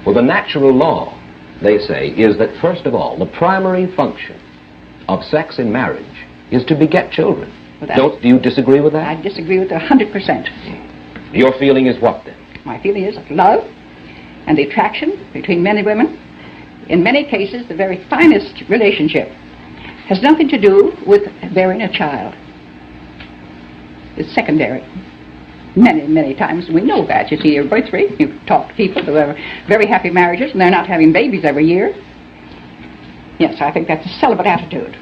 Well, the natural law, they say, is that, first of all, the primary function of sex in marriage is to beget children. Well, do you disagree with that? I disagree with it 100%. Your feeling is what, then? My feeling is love and the attraction between men and women. In many cases, the very finest relationship has nothing to do with bearing a child. It's secondary. Many times we know that. You see, your birth rate, you talk to people who have very happy marriages and they're not having babies every year. Yes, I think that's a celibate attitude.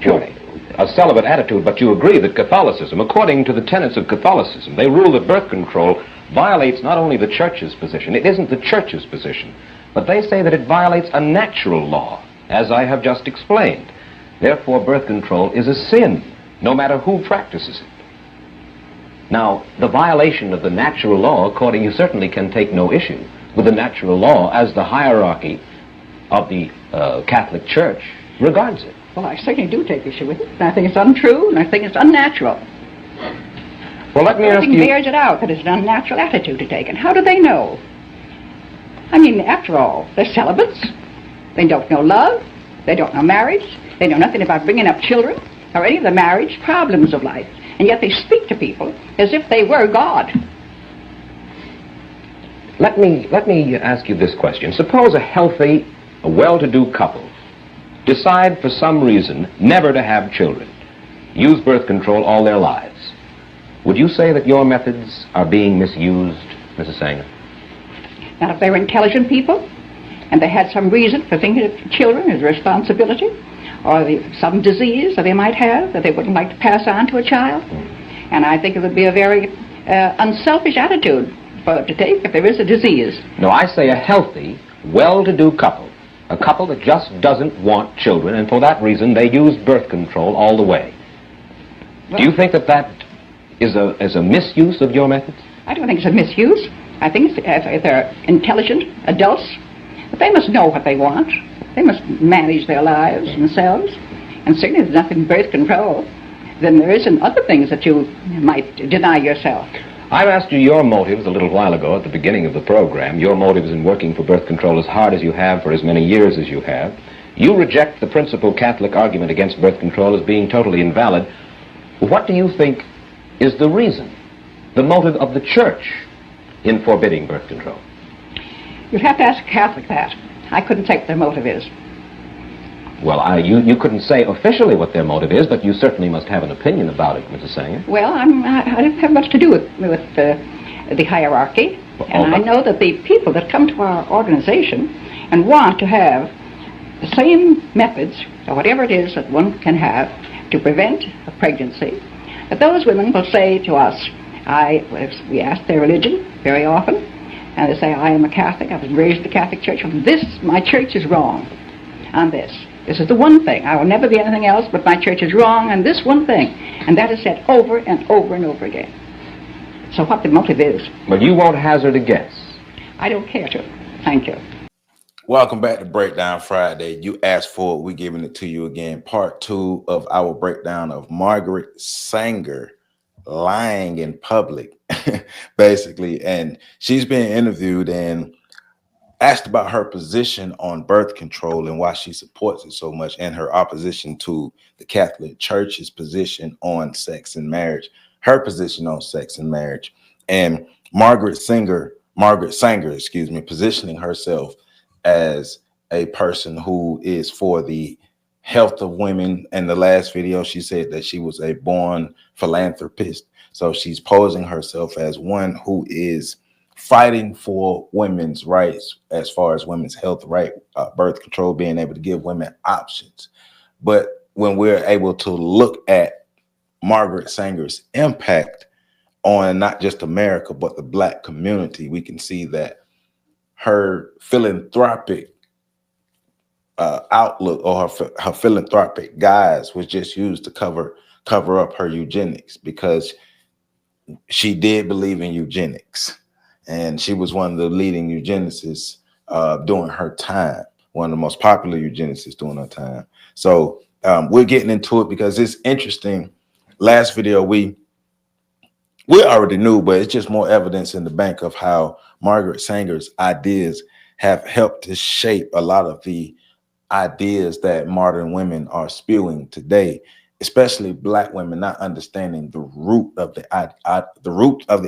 Surely. A celibate attitude, but you agree that Catholicism, according to the tenets of Catholicism, they rule that birth control violates not only the Church's position, it isn't the Church's position, but they say that it violates a natural law, as I have just explained. Therefore, birth control is a sin, no matter who practices it. Now, the violation of the natural law, according, you certainly can take no issue with the natural law as the hierarchy of the Catholic Church regards it. Well, I certainly do take issue with it. And I think it's untrue, and I think it's unnatural. Well, let me ask you... Everything bears it out that it's an unnatural attitude to take. And how do they know? I mean, after all, they're celibates. They don't know love. They don't know marriage. They know nothing about bringing up children or any of the marriage problems of life. And yet they speak to people as if they were God. Let me ask you this question. Suppose a healthy, a well-to-do couple decide for some reason never to have children, use birth control all their lives. Would you say that your methods are being misused, Mrs. Sanger? Now, if they were intelligent people and they had some reason for thinking of children as a responsibility, or some disease that they might have that they wouldn't like to pass on to a child, and I think it would be a very unselfish attitude to take if there is a disease. No, I say a healthy, well-to-do couple. A couple that just doesn't want children, and for that reason they use birth control all the way. Well, do you think that that is a misuse of your methods? I don't think it's a misuse. I think if they're intelligent adults, they must know what they want. They must manage their lives themselves. And certainly there's nothing birth control than there is in other things that you might deny yourself. I've asked you your motives a little while ago at the beginning of the program, your motives in working for birth control as hard as you have for as many years as you have. You reject the principal Catholic argument against birth control as being totally invalid. What do you think is the reason, the motive of the Church in forbidding birth control? You'd have to ask a Catholic that. I couldn't say what their motive is. Well, you couldn't say officially what their motive is, but you certainly must have an opinion about it, Mrs. Sanger. Well, I don't have much to do with the hierarchy. And I know that the people that come to our organization and want to have the same methods, or whatever it is that one can have to prevent a pregnancy, that those women will say to us, we ask their religion very often, and they say, I am a Catholic, I was raised in the Catholic Church, and my church is wrong on this. This is the one thing. I will never be anything else, but my church is wrong on this one thing. And that is said over and over and over again. So what the motive is. Well, you won't hazard a guess. I don't care to. Thank you. Welcome back to Breakdown Friday. You asked for it. We're giving it to you again. Part 2 of our breakdown of Margaret Sanger lying in public, basically. And she's being interviewed and asked about her position on birth control and why she supports it so much, and her opposition to the Catholic Church's position on sex and marriage, her position on sex and marriage, and Margaret Sanger, positioning herself as a person who is for the health of women. In the last video, she said that she was a born philanthropist. So she's posing herself as one who is fighting for women's rights as far as women's health, right? Birth control, being able to give women options. But when we're able to look at Margaret Sanger's impact on not just America, but the Black community, we can see that her philanthropic outlook, or her philanthropic guise, was just used to cover up her eugenics, because she did believe in eugenics. And she was one of the leading eugenicists during her time, one of the most popular eugenicists during her time. So we're getting into it because it's interesting. Last video, we already knew, but it's just more evidence in the bank of how Margaret Sanger's ideas have helped to shape a lot of the ideas that modern women are spewing today, especially Black women not understanding the root of the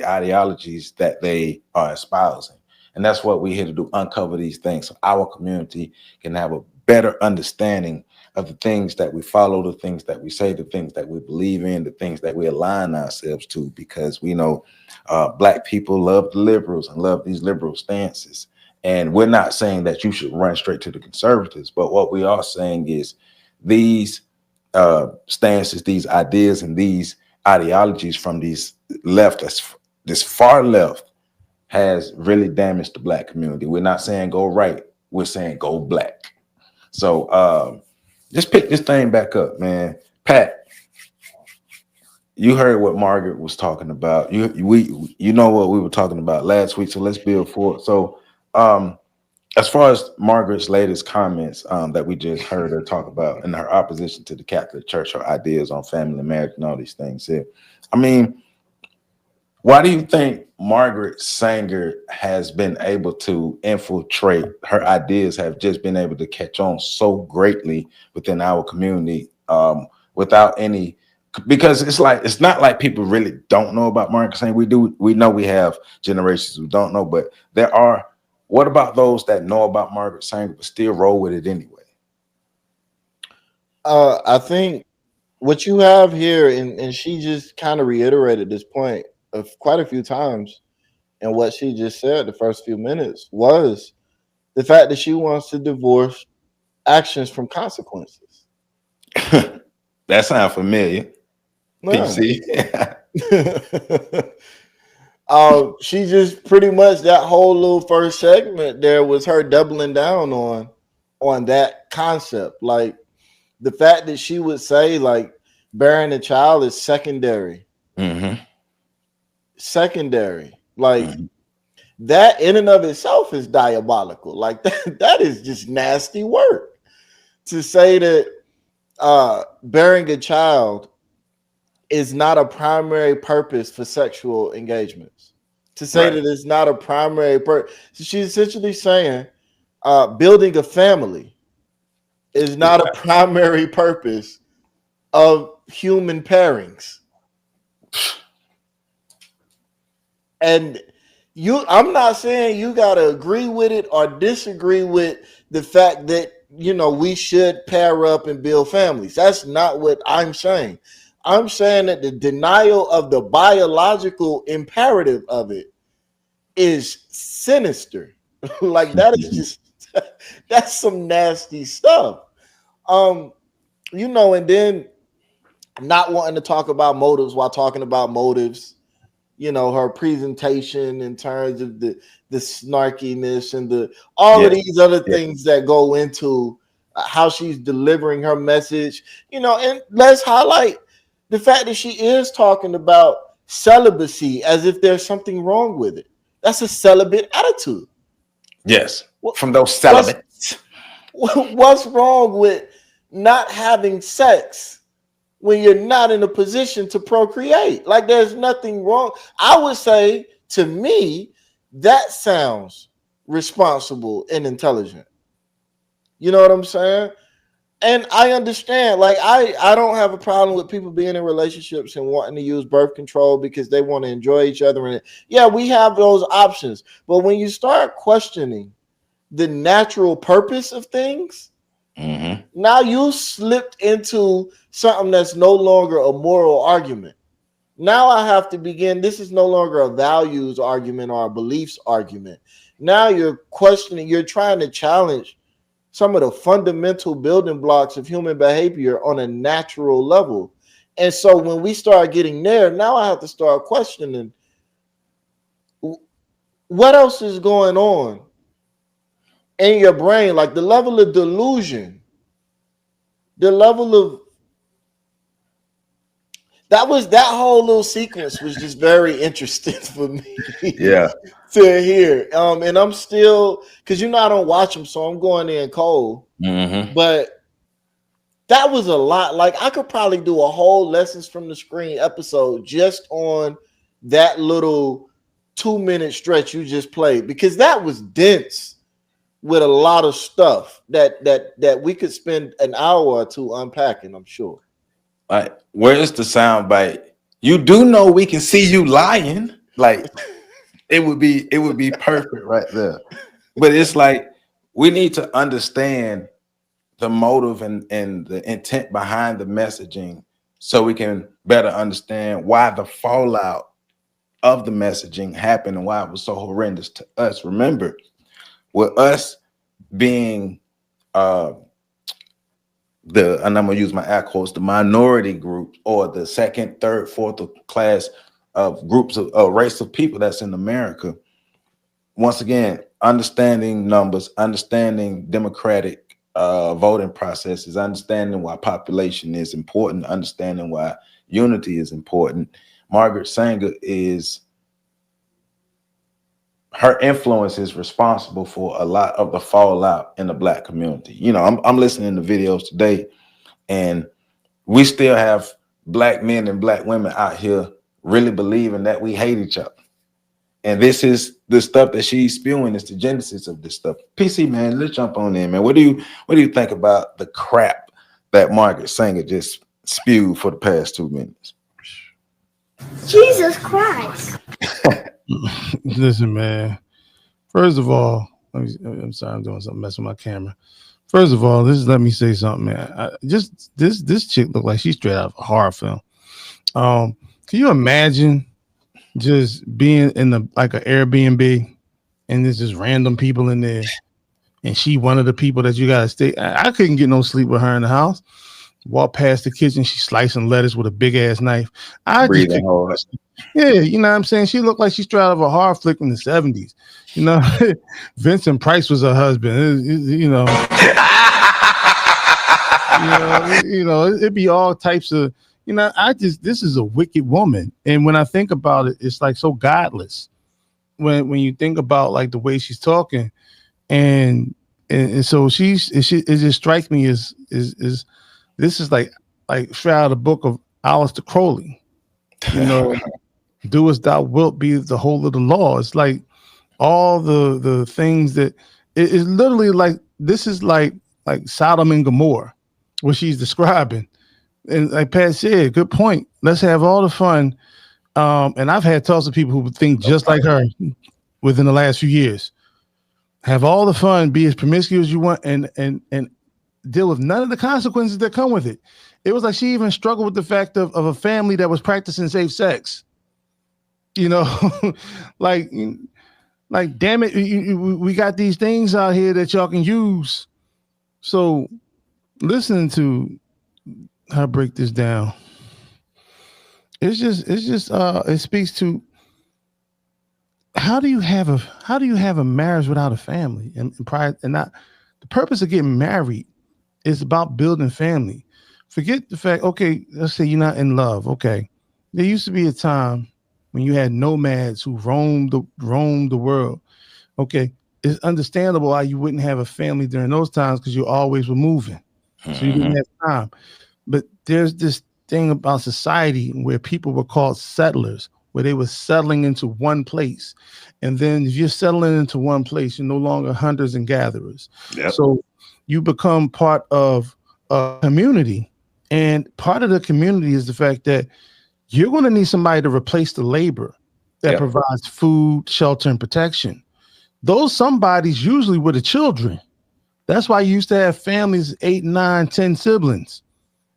ideologies that they are espousing. And that's what we're here to do, uncover these things so our community can have a better understanding of the things that we follow, the things that we say, the things that we believe in, the things that we align ourselves to, because we know Black people love the liberals and love these liberal stances. And we're not saying that you should run straight to the conservatives, but what we are saying is these stances, these ideas, and these ideologies from these leftists, this far left, has really damaged the Black community. We're not saying go right, we're saying go Black. So just pick this thing back up, man. Pat, you heard what Margaret was talking about. You know what we were talking about last week, so let's build forward. So as far as Margaret's latest comments that we just heard her talk about in her opposition to the Catholic Church, her ideas on family, marriage, and all these things here, I mean, why do you think Margaret Sanger has been able to infiltrate? Her ideas have just been able to catch on so greatly within our community without any, because it's not like people really don't know about Margaret Sanger. We know we have generations who don't know, but there are. What about those that know about Margaret Sanger but still roll with it anyway? I think what you have here, and she just kind of reiterated this point of quite a few times, and what she just said the first few minutes was the fact that she wants to divorce actions from consequences. That sounds familiar. No. PC. She just pretty much, that whole little first segment there was her doubling down on that concept. Like the fact that she would say like bearing a child is secondary. Mm-hmm. Secondary. Like that in and of itself is diabolical. Like that is just nasty work. To say that bearing a child is not a primary purpose for sexual engagements. To say that it's not a primary purpose. So she's essentially saying building a family is not a primary purpose of human pairings. And I'm not saying you got to agree with it or disagree with the fact that, we should pair up and build families. That's not what I'm saying. I'm saying that the denial of the biological imperative of it is sinister. Like that is just, that's some nasty stuff. And then not wanting to talk about motives while talking about motives, her presentation in terms of the snarkiness and all of these other things that go into how she's delivering her message, and let's highlight the fact that she is talking about celibacy as if there's something wrong with it. That's a celibate attitude. Yes, from those celibates. What's wrong with not having sex when you're not in a position to procreate? Like there's nothing wrong. I would say, to me, that sounds responsible and intelligent. You know what I'm saying? And I understand, like I don't have a problem with people being in relationships and wanting to use birth control because they want to enjoy each other. And we have those options. But when you start questioning the natural purpose of things, now you slipped into something that's no longer a moral argument. Now I have to begin. This is no longer a values argument or a beliefs argument. Now you're questioning, you're trying to challenge some of the fundamental building blocks of human behavior on a natural level. And so when we start getting there, now I have to start questioning what else is going on in your brain, like the level of delusion, the level of that whole little sequence was just very interesting for me. To hear. And I'm still, because I don't watch them, so I'm going in cold. But that was a lot. Like I could probably do a whole lessons from the screen episode just on that little 2-minute stretch you just played, because that was dense. with a lot of stuff that we could spend an hour or two unpacking, I'm sure. Like, where's the sound bite? You do know we can see you lying. Like, it would be perfect right there. But it's like we need to understand the motive and the intent behind the messaging so we can better understand why the fallout of the messaging happened and why it was so horrendous to us. Remember, with us being and I'm gonna use my air quotes, the minority group or the second, third, fourth class of groups of race of people that's in America. Once again, understanding numbers, understanding democratic voting processes, understanding why population is important, understanding why unity is important. Margaret Sanger her influence is responsible for a lot of the fallout in the Black community. You know, I'm listening to videos today, and we still have Black men and Black women out here really believing that we hate each other. And this is the stuff that she's spewing. Is the genesis of this stuff. PC, man, let's jump on in, man. What do you think about the crap that Margaret Sanger just spewed for the past 2 minutes? Jesus Christ. Listen, man. First of all, I'm sorry, I'm doing something, messing with my camera. First of all, let me say something, man. This chick look like she's straight out of a horror film. Can you imagine just being in like an Airbnb and there's just random people in there, and she one of the people that you gotta stay? I couldn't get no sleep with her in the house. Walk past the kitchen, she's slicing lettuce with a big ass knife. Breathing hard. Yeah, you know what I'm saying? She looked like she straight out of a horror flick in the 70s. You know, Vincent Price was her husband. It'd be all types of, this is a wicked woman. And when I think about it, it's like so godless. When you think about like the way she's talking, and so it just strikes me as this is like straight out of the book of Aleister Crowley. You know, do as thou wilt be the whole of the law. It's like all the things that it is literally like, this is like Sodom and Gomorrah, what she's describing. And like Pat said, good point. Let's have all the fun. And I've had talks with people who think just like her within the last few years. Have all the fun, be as promiscuous as you want, and deal with none of the consequences that come with it. It was like she even struggled with the fact of a family that was practicing safe sex. You know, like damn it, we got these things out here that y'all can use. So listening to her break this down, it speaks to how do you have a marriage without a family and pride, and not the purpose of getting married is about building family. Forget the fact, okay, let's say you're not in love. Okay. There used to be a time when you had nomads who roamed the world. Okay. It's understandable why you wouldn't have a family during those times, because you always were moving. So you didn't have time. But there's this thing about society where people were called settlers, where they were settling into one place. And then if you're settling into one place, you're no longer hunters and gatherers. Yep. So you become part of a community. And part of the community is the fact that you're going to need somebody to replace the labor that provides food, shelter, and protection. Those somebodies usually were the children. That's why you used to have families, 8, 9, 10 siblings,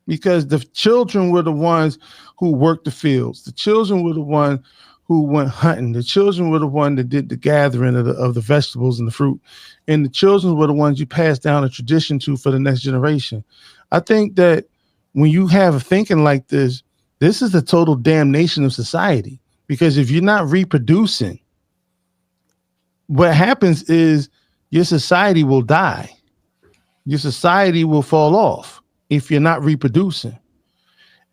because the children were the ones who worked the fields. The children were the ones who went hunting. The children were the one that did the gathering of the vegetables and the fruit. And the children were the ones you passed down a tradition to for the next generation. I think that when you have a thinking like this is the total damnation of society. Because if you're not reproducing, what happens is your society will die. Your society will fall off if you're not reproducing.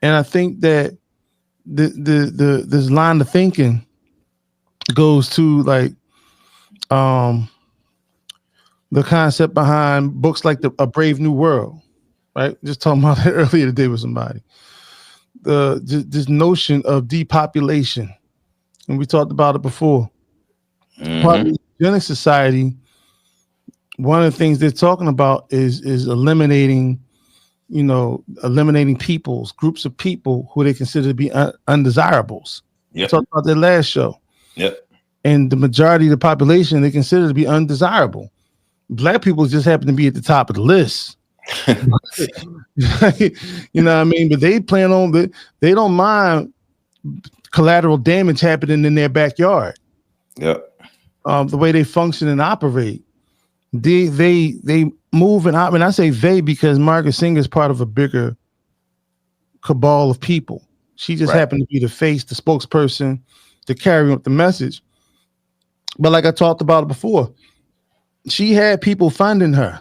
And I think that this line of thinking goes to like the concept behind books like A Brave New World, right? Just talking about that earlier today with somebody. This notion of depopulation, and we talked about it before. Part of the Eugenics society one of the things they're talking about is eliminating, eliminating groups of people who they consider to be undesirables. We Yep. talked about that last show. Yep. And the majority of the population they consider to be undesirable. Black people just happen to be at the top of the list. You know what I mean? But they plan on, they don't mind collateral damage happening in their backyard. Yep. The way they function and operate. They move and I say they because Margaret Sanger is part of a bigger cabal of people. She just happened to be the face, the spokesperson to carry up the message. But like I talked about before, she had people funding her.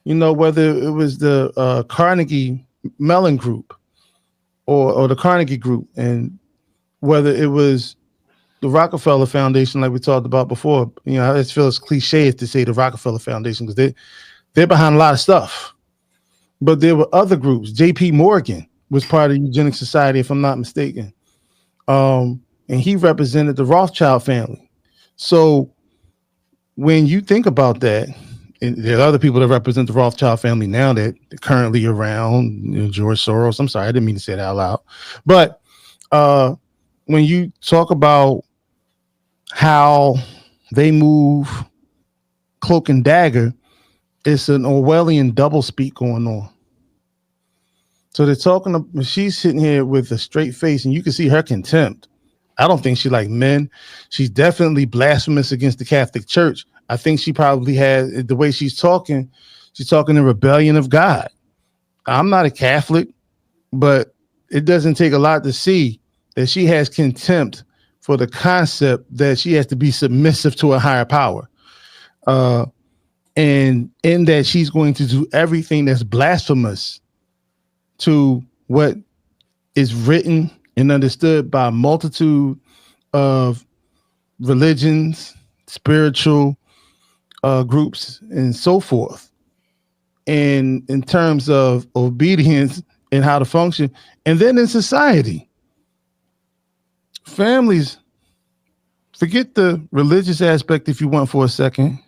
Whether it was the Carnegie Mellon Group or the Carnegie Group, and whether it was the Rockefeller Foundation, like we talked about before. I just feel it's cliche to say the Rockefeller Foundation because they're behind a lot of stuff. But there were other groups. J.P. Morgan was part of the Eugenics Society, if I'm not mistaken. And he represented the Rothschild family. So when you think about that, and there are other people that represent the Rothschild family now that are currently around, George Soros. I'm sorry, I didn't mean to say that out loud. But when you talk about how they move cloak and dagger, it's an Orwellian doublespeak going on. So they're talking, she's sitting here with a straight face and you can see her contempt. I don't think she like men. She's definitely blasphemous against the Catholic Church. I think she probably has, the way she's talking in rebellion of God. I'm not a Catholic, but it doesn't take a lot to see that she has contempt for the concept that she has to be submissive to a higher power. And in that she's going to do everything that's blasphemous to what is written and understood by a multitude of religions, spiritual groups, and so forth. And in terms of obedience and how to function, and then in society, families, forget the religious aspect if you want for a second.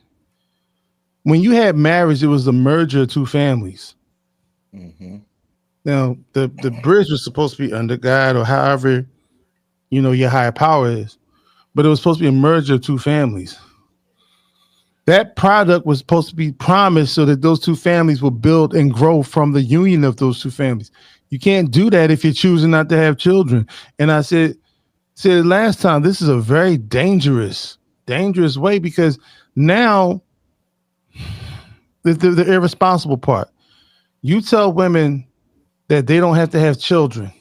When you had marriage, it was a merger of two families. Mm-hmm. Now, the bridge was supposed to be under God or however, your higher power is, but it was supposed to be a merger of two families. That product was supposed to be promised so that those two families will build and grow from the union of those two families. You can't do that if you're choosing not to have children. And I said last time, this is a very dangerous way because now the irresponsible part. You tell women that they don't have to have children.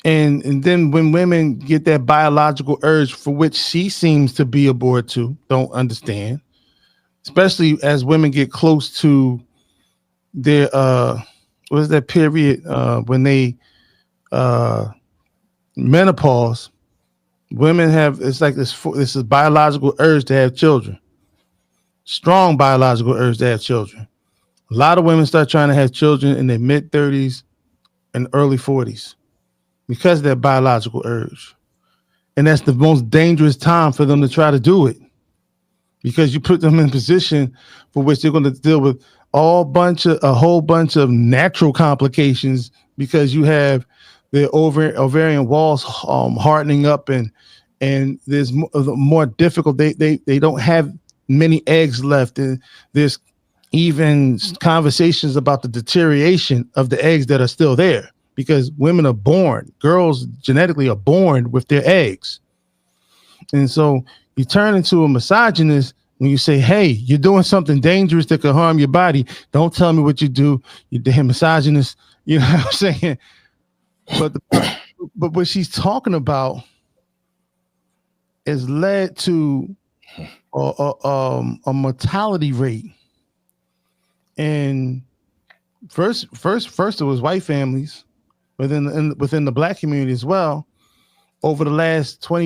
And then when women get that biological urge for which she seems to be aboard to, don't understand, especially as women get close to their what is that period when they menopause, women have, it's like this is biological urge to have children. Strong biological urge to have children. A lot of women start trying to have children in their mid-30s and early 40s because of their biological urge. And that's the most dangerous time for them to try to do it because you put them in a position for which they're going to deal with a whole bunch of natural complications because you have their ovarian walls hardening up and there's more difficult. They don't have many eggs left. And there's even conversations about the deterioration of the eggs that are still there because women are born, girls genetically are born with their eggs. And so you turn into a misogynist when you say, hey, you're doing something dangerous that could harm your body. Don't tell me what you do. You're the misogynist. You know what I'm saying? But what she's talking about has led to a mortality rate. And first it was white families, within the black community as well. Over the last 20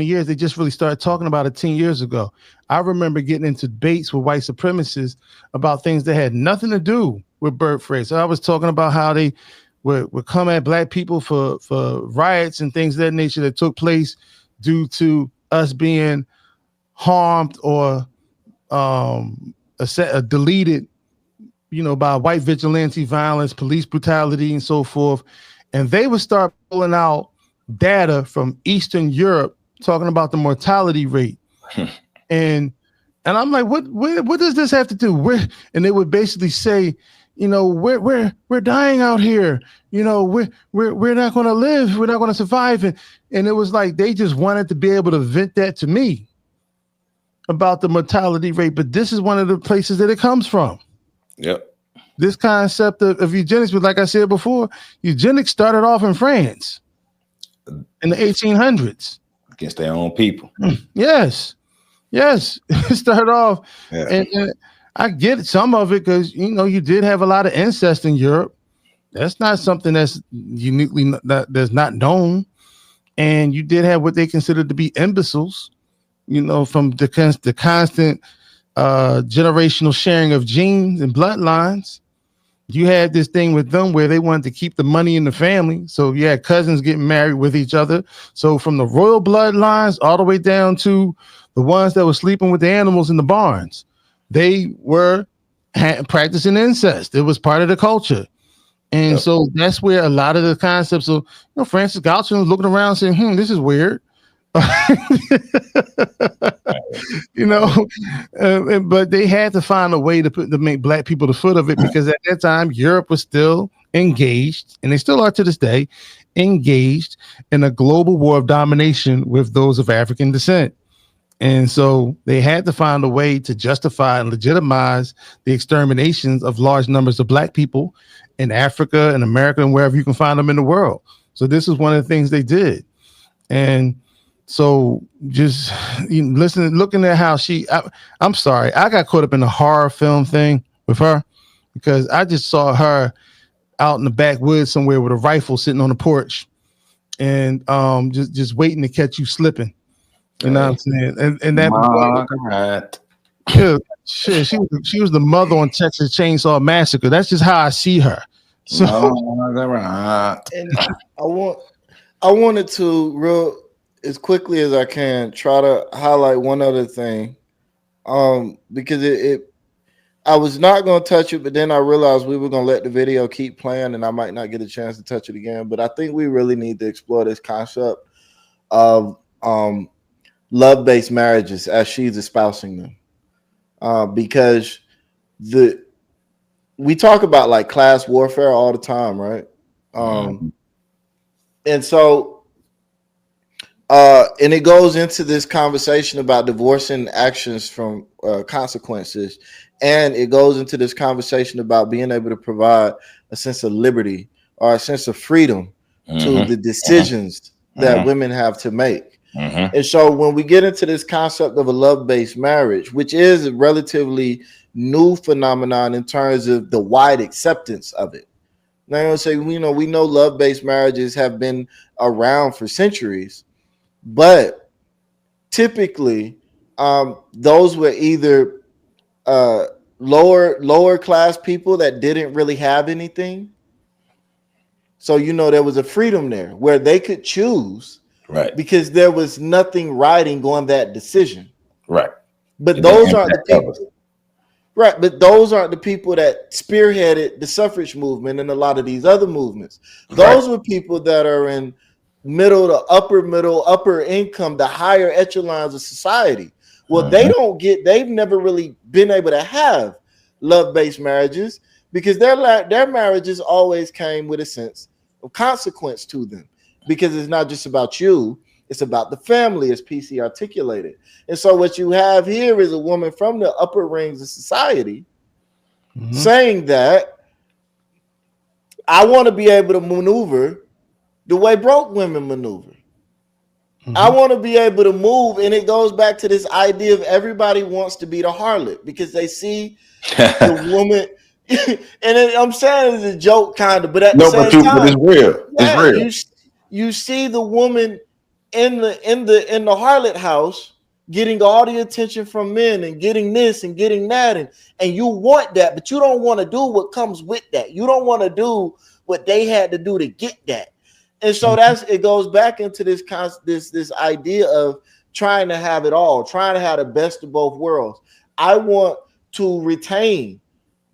years, they just really started talking about it 10 years ago. I remember getting into debates with white supremacists about things that had nothing to do with birth rates. So I was talking about how they would come at black people for riots and things of that nature that took place due to us being harmed or deleted, by white vigilante violence, police brutality, and so forth. And they would start pulling out data from Eastern Europe talking about the mortality rate. and I'm like, what does this have to do? And they would basically say, we're dying out here. We're not going to live. We're not going to survive. And it was like they just wanted to be able to vent that to me about the mortality rate. But this is one of the places that it comes from. Yep. This concept of eugenics, but like I said before, eugenics started off in France in the 1800s. Against their own people. Yes. It started off. Yeah. And I get some of it because, you did have a lot of incest in Europe. That's not something that's uniquely, that's not known. And you did have what they considered to be imbeciles, from the constant generational sharing of genes and bloodlines. You had this thing with them where they wanted to keep the money in the family. So you had cousins getting married with each other. So from the royal bloodlines all the way down to the ones that were sleeping with the animals in the barns, they were practicing incest. It was part of the culture. And so that's where a lot of the concepts of, Francis Galton was looking around saying, this is weird. But they had to find a way to make black people the foot of it, because at that time Europe was still engaged, and they still are to this day, engaged in a global war of domination with those of African descent. And so they had to find a way to justify and legitimize the exterminations of large numbers of black people in Africa and America and wherever you can find them in the world. So this is one of the things they did. And so just looking at how I'm sorry, I got caught up in the horror film thing with her, because I just saw her out in the backwoods somewhere with a rifle sitting on the porch and just waiting to catch you slipping. You know what I'm saying? And that Margaret. Yeah, shit, she was the mother on Texas Chainsaw Massacre. That's just how I see her. So and I wanted to real as quickly as I can try to highlight one other thing, because I was not going to touch it, but then I realized we were going to let the video keep playing, and I might not get a chance to touch it again. But I think we really need to explore this concept of love-based marriages as she's espousing them, because we talk about like class warfare all the time, right? And so. And it goes into this conversation about divorcing actions from consequences. And it goes into this conversation about being able to provide a sense of liberty or a sense of freedom to the decisions that women have to make. And so when we get into this concept of a love-based marriage, which is a relatively new phenomenon in terms of the wide acceptance of it. Now, I'm going to say, we know love-based marriages have been around for centuries. But typically, those were either lower class people that didn't really have anything. So, there was a freedom there where they could choose, right? Because there was nothing writing on that decision, right? But those aren't the people, right? But those aren't the people that spearheaded the suffrage movement and a lot of these other movements. Those were people that are in middle to upper income, the higher echelons of society. Well, they've never really been able to have love-based marriages because their marriages always came with a sense of consequence to them, because it's not just about you, it's about the family, as PC articulated. And so what you have here is a woman from the upper rings of society saying that I want to be able to maneuver the way broke women maneuver. I want to be able to move, and it goes back to this idea of everybody wants to be the harlot because they see the woman. I'm saying it's a joke, kind of, but at the same time, it's real. Yeah, it's real. You see the woman in the harlot house getting all the attention from men and getting this and getting that, and you want that, but you don't want to do what comes with that. You don't want to do what they had to do to get that. And so it goes back into this idea of trying to have it all, trying to have the best of both worlds. I want to retain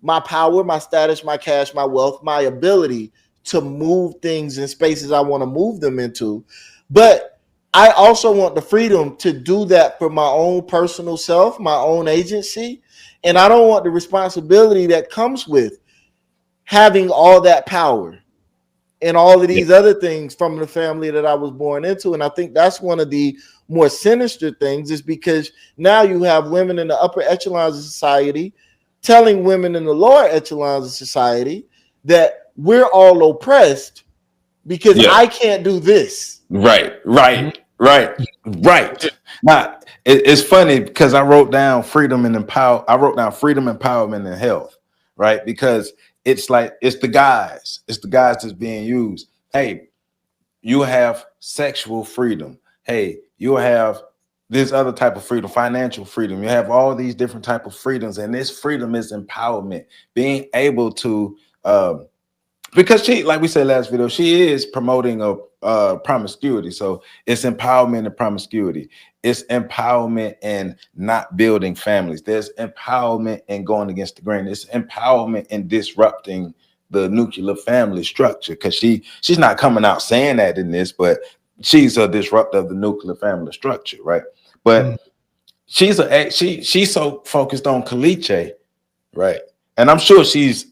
my power, my status, my cash, my wealth, my ability to move things in spaces I want to move them into. But I also want the freedom to do that for my own personal self, my own agency. And I don't want the responsibility that comes with having all that power and all of these other things from the family that I was born into. And I think that's one of the more sinister things, is because now you have women in the upper echelons of society telling women in the lower echelons of society that we're all oppressed because I can't do this. Right. Now, it's funny because I wrote down freedom and empowerment, and health, right? Because it's like it's the guys that's being used. Hey, you have sexual freedom. Hey, you have this other type of freedom, financial freedom. You have all these different type of freedoms, and this freedom is empowerment, being able to because she, like we said last video, she is promoting a promiscuity. So it's empowerment and promiscuity. It's empowerment and not building families. There's empowerment and going against the grain. It's empowerment and disrupting the nuclear family structure, because she's not coming out saying that in this, but she's a disruptor of the nuclear family structure, right? But she's so focused on caliche, right? And I'm sure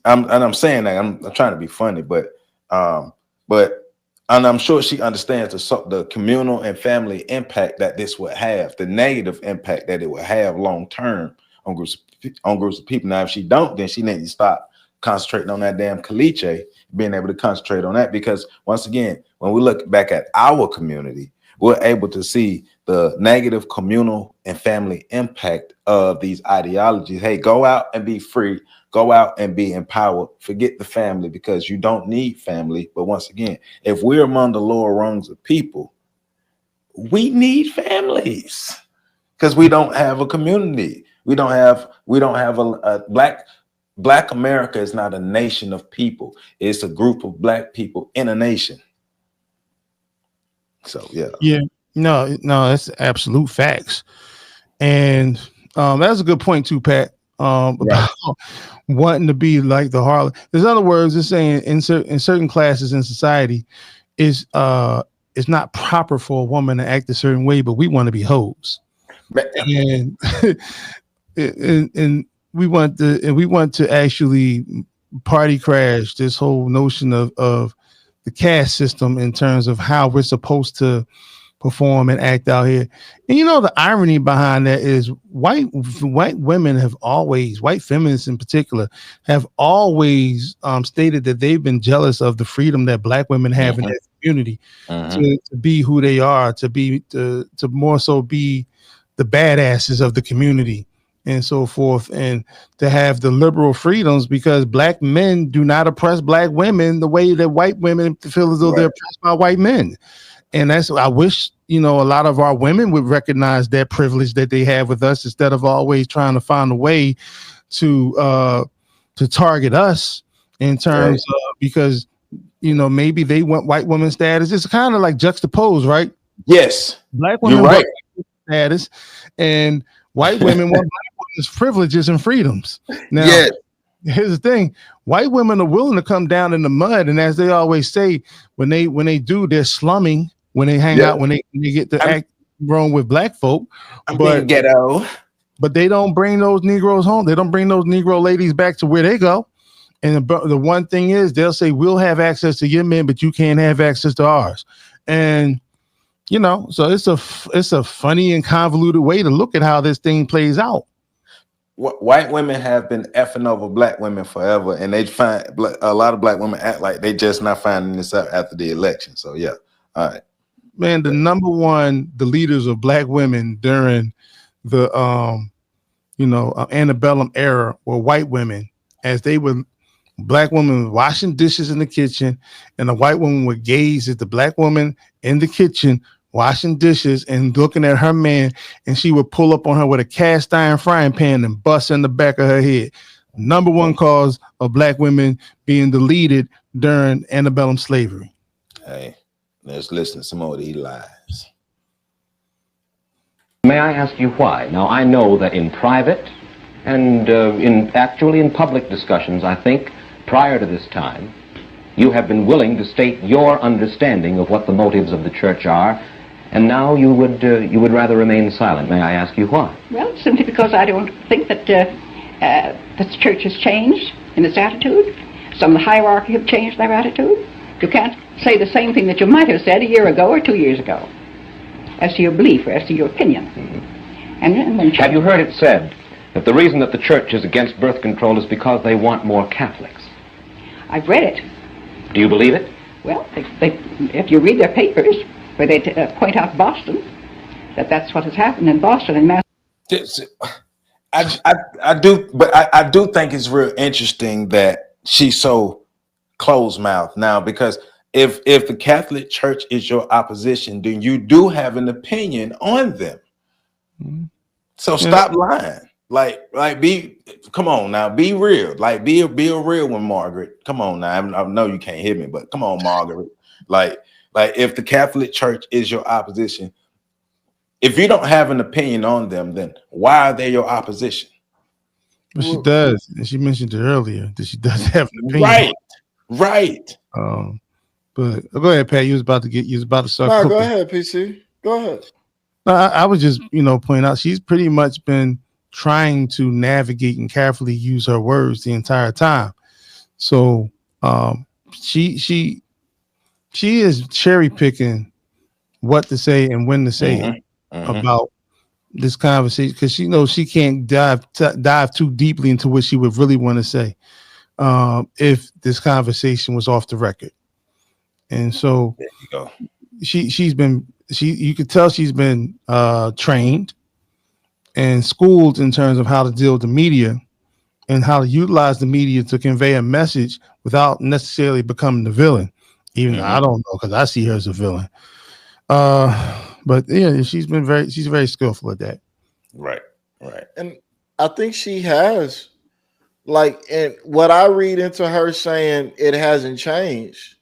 I'm saying that I'm trying to be funny, but I'm sure she understands the communal and family impact that this would have, the negative impact that it would have long term on groups of people. Now, if she don't, then she needs to stop concentrating on that damn caliche, being able to concentrate on that, because once again, when we look back at our community, we're able to see the negative communal and family impact of these ideologies. Hey, go out and be free. Go out and be empowered. Forget the family, because you don't need family. But once again, if we're among the lower rungs of people, we need families, because we don't have a community. We don't have a Black America is not a nation of people. It's a group of Black people in a nation. So no, that's absolute facts. And that's a good point too, Pat. About wanting to be like the harlot. In other words, it's saying in certain classes in society, it's not proper for a woman to act a certain way, but we want to be hoes. And and we want to actually party crash this whole notion of the caste system in terms of how we're supposed to perform and act out here. And you know, the irony behind that is white women have always, white feminists in particular, have always stated that they've been jealous of the freedom that Black women have in their community to be who they are, to more so be the badasses of the community and so forth, and to have the liberal freedoms, because Black men do not oppress Black women the way that white women feel as though they're oppressed by white men. And that's, I wish, you know, a lot of our women would recognize that privilege that they have with us, instead of always trying to find a way to target us in terms of, because, you know, maybe they want white women status. It's kind of like juxtaposed, right? Yes. Black women want status, and white women want Black women's privileges and freedoms. Now, here's the thing: white women are willing to come down in the mud, and as they always say, when they do, they're slumming. When they hang out, when they get to act wrong with Black folk, but ghetto. But they don't bring those Negroes home. They don't bring those Negro ladies back to where they go. And the one thing is, they'll say, we'll have access to your men, but you can't have access to ours. And you know, so it's a funny and convoluted way to look at how this thing plays out. White women have been effing over Black women forever, and they find a lot of Black women act like they just not finding this out after the election. So yeah, all right, man. The leaders of Black women during the antebellum era were white women, as they were. Black women washing dishes in the kitchen, and the white woman would gaze at the Black woman in the kitchen washing dishes and looking at her man, and she would pull up on her with a cast iron frying pan and bust in the back of her head. Number one cause of Black women being deleted during antebellum slavery. Hey, let's listen to some more of these lies. May I ask you why? Now, I know that in private, And actually in public discussions, I think, prior to this time, you have been willing to state your understanding of what the motives of the church are, and now you would rather remain silent. May I ask you why? Well, simply because I don't think that the church has changed in its attitude. Some of the hierarchy have changed their attitude. You can't say the same thing that you might have said a year ago or 2 years ago as to your belief or as to your opinion. And when have you heard it said that the reason that the church is against birth control is because they want more Catholics? I've read it. Do you believe it? Well, if you read their papers, where they point out Boston, that's what has happened in Boston and Massachusetts. I do think it's real interesting that she's so closed-mouthed now, because if the Catholic Church is your opposition, then you do have an opinion on them. Mm-hmm. So stop lying. Come on now, be real. Like be a real one, Margaret. Come on now. I know you can't hear me, but come on, Margaret. Like if the Catholic Church is your opposition, if you don't have an opinion on them, then why are they your opposition? But she does, and she mentioned it earlier that she does have an opinion. Right. But go ahead, Pat. You was about to start. No, cooking. go ahead, PC. Go ahead. No, I was just, pointing out she's pretty much been trying to navigate and carefully use her words the entire time. So she is cherry picking what to say and when to say it about this conversation, because she knows she can't dive too deeply into what she would really want to say if this conversation was off the record. And so there you go. You could tell she's been trained and schooled in terms of how to deal with the media and how to utilize the media to convey a message without necessarily becoming the villain. Even though I don't know, because I see her as a villain. But yeah, she's very skillful at that. Right. And I think she has, and what I read into her saying it hasn't changed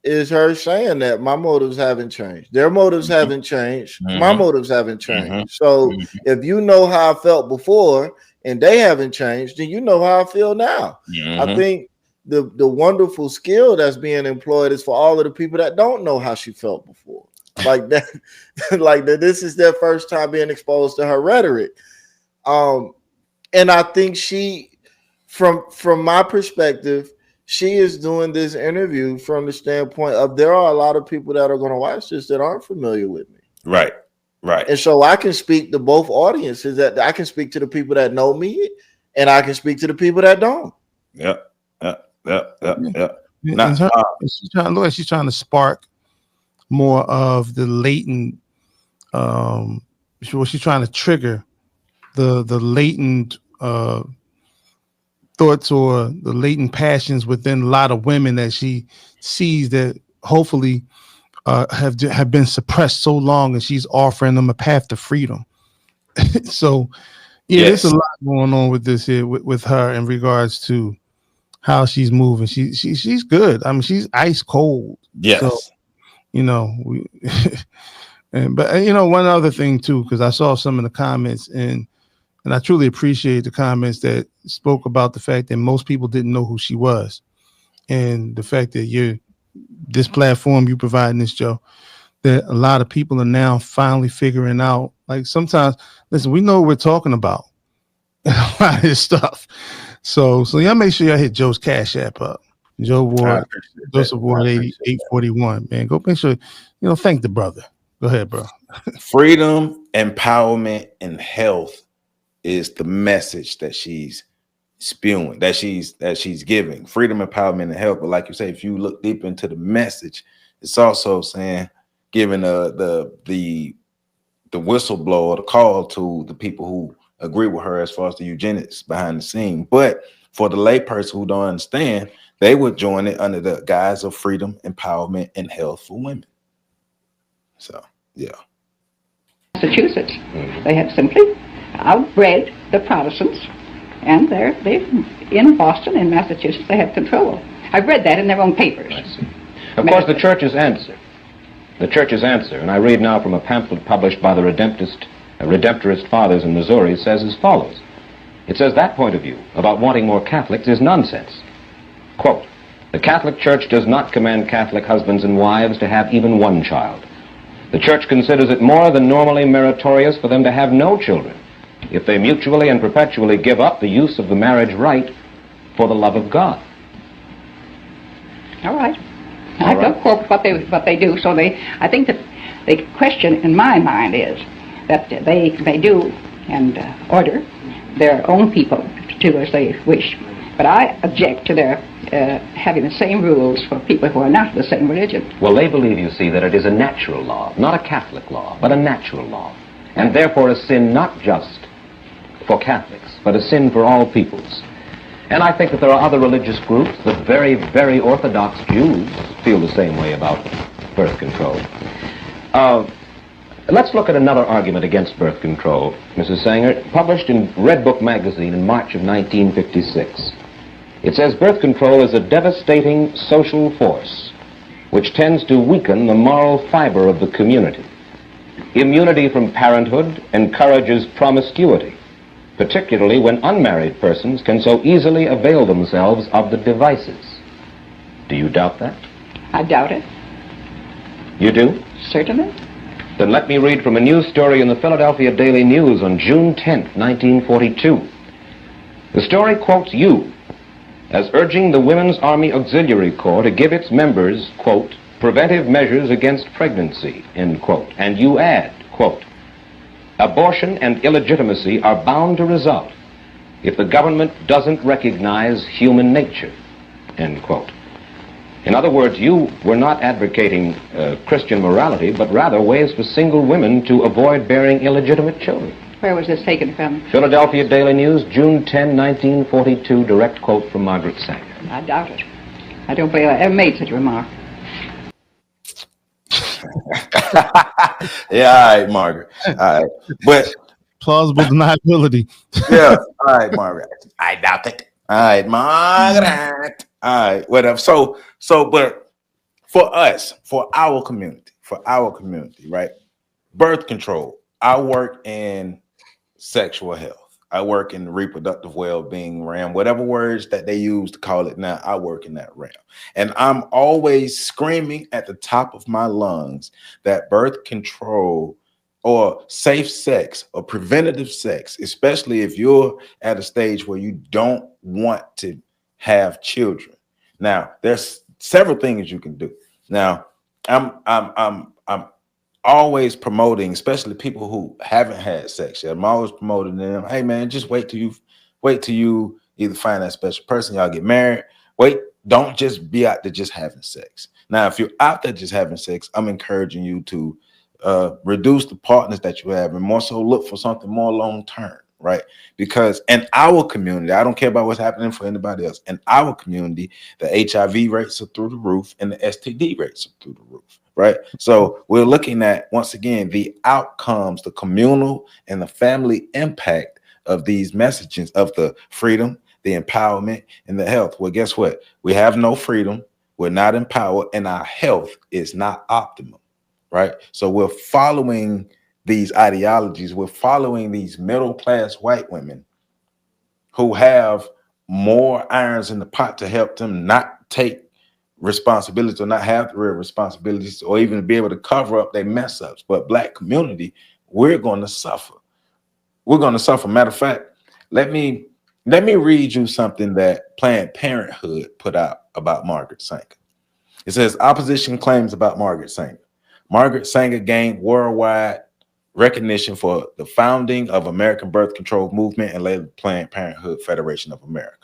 is her saying that my motives haven't changed. Their motives haven't changed. My motives haven't changed. So if you know how I felt before and they haven't changed, then you know how I feel now. I think the wonderful skill that's being employed is for all of the people that don't know how she felt before. Like that, this is their first time being exposed to her rhetoric. And I think she, from my perspective, she is doing this interview from the standpoint of there are a lot of people that are going to watch this that aren't familiar with me. Right. And so I can speak to both audiences. That I can speak to the people that know me, and I can speak to the people that don't. Yep. She's trying to spark more of the latent. She's trying to trigger the latent thoughts or the latent passions within a lot of women that she sees that hopefully have been suppressed so long, and she's offering them a path to freedom. So there's a lot going on with this here with her in regards to how she's moving. She's good. I mean, she's ice cold. Yes. So, but one other thing too, because I saw some of the comments and I truly appreciate the comments that spoke about the fact that most people didn't know who she was, and the fact that this platform you providing this, Joe, that a lot of people are now finally figuring out. Like sometimes, listen, we know what we're talking about a lot of this stuff. So y'all make sure y'all hit Joe's Cash App up. Joe Ward, Joseph Ward 8841. Man, go make sure thank the brother. Go ahead, bro. Freedom, empowerment, and health is the message that she's spewing, that she's giving. Freedom, empowerment, and health. But like you say, if you look deep into the message, it's also saying, giving the whistleblower, the call to the people who agree with her as far as the eugenics behind the scene. But for the layperson who don't understand, they would join it under the guise of freedom, empowerment, and health for women. So, yeah. Massachusetts, they have simply outbred the Protestants, and they're in Boston, in Massachusetts, they have control. I've read that in their own papers. I see. Of course, the church's answer, and I read now from a pamphlet published by the Redemptorist Fathers in Missouri, says as follows: It says that point of view about wanting more Catholics is nonsense. Quote, the Catholic Church does not command Catholic husbands and wives to have even one child. The Church considers it more than normally meritorious for them to have no children if they mutually and perpetually give up the use of the marriage rite for the love of God. All right. I don't quote what they do. So I think that the question in my mind is that they do and order their own people to do as they wish. But I object to their having the same rules for people who are not of the same religion. Well, they believe, you see, that it is a natural law, not a Catholic law, but a natural law, and therefore a sin not just for Catholics, but a sin for all peoples. And I think that there are other religious groups, the very, very Orthodox Jews feel the same way about birth control. Let's look at another argument against birth control, Mrs. Sanger, published in Red Book magazine in March of 1956. It says birth control is a devastating social force which tends to weaken the moral fiber of the community. Immunity from parenthood encourages promiscuity, particularly when unmarried persons can so easily avail themselves of the devices. Do you doubt that? I doubt it. You do? Certainly. Then let me read from a news story in the Philadelphia Daily News on June 10th, 1942. The story quotes you as urging the Women's Army Auxiliary Corps to give its members, quote, preventive measures against pregnancy, end quote. And you add, quote, abortion and illegitimacy are bound to result if the government doesn't recognize human nature, end quote. In other words, you were not advocating Christian morality, but rather ways for single women to avoid bearing illegitimate children. Where was this taken from? Philadelphia Daily News, June 10, 1942, direct quote from Margaret Sanger. I doubt it. I don't believe I ever made such a remark. Yeah, all right, Margaret. All right. But Plausible deniability. yeah, all right, Margaret. I doubt it. All right, Margaret. All right, whatever. So, but for us, for our community, right? Birth control. I work in sexual health. I work in reproductive well-being realm, whatever words that they use to call it now, I work in that realm. And I'm always screaming at the top of my lungs that birth control or safe sex or preventative sex, especially if you're at a stage where you don't want to have children. Now, there's several things you can do. Now, I'm always promoting, especially people who haven't had sex yet. I'm always promoting them. Hey man, just wait till you either find that special person, y'all get married. Wait, don't just be out there just having sex. Now, if you're out there just having sex, I'm encouraging you to reduce the partners that you have and more so look for something more long-term, right? Because in our community, I don't care about what's happening for anybody else. In our community, the HIV rates are through the roof and the STD rates are through the roof. Right. So we're looking at, once again, the outcomes, the communal and the family impact of these messages of the freedom, the empowerment, and the health. Well, guess what? We have no freedom. We're not empowered, and our health is not optimal. Right. So we're following these ideologies. We're following these middle class white women who have more irons in the pot to help them not take responsibilities or not have the real responsibilities or even be able to cover up their mess ups. But Black community, we're going to suffer. We're going to suffer. Matter of fact, let me read you something that Planned Parenthood put out about Margaret Sanger. It says, opposition claims about Margaret Sanger. Margaret Sanger gained worldwide recognition for the founding of American birth control movement and later Planned Parenthood Federation of America.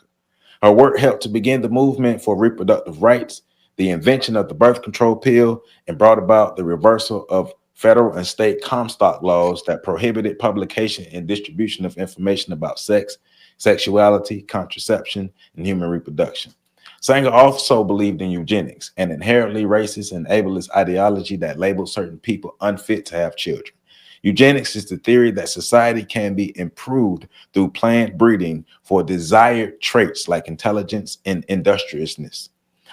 Her work helped to begin the movement for reproductive rights, the invention of the birth control pill, and brought about the reversal of federal and state Comstock laws that prohibited publication and distribution of information about sex, sexuality, contraception, and human reproduction. Sanger also believed in eugenics, an inherently racist and ableist ideology that labeled certain people unfit to have children. Eugenics is the theory that society can be improved through planned breeding for desired traits like intelligence and industriousness.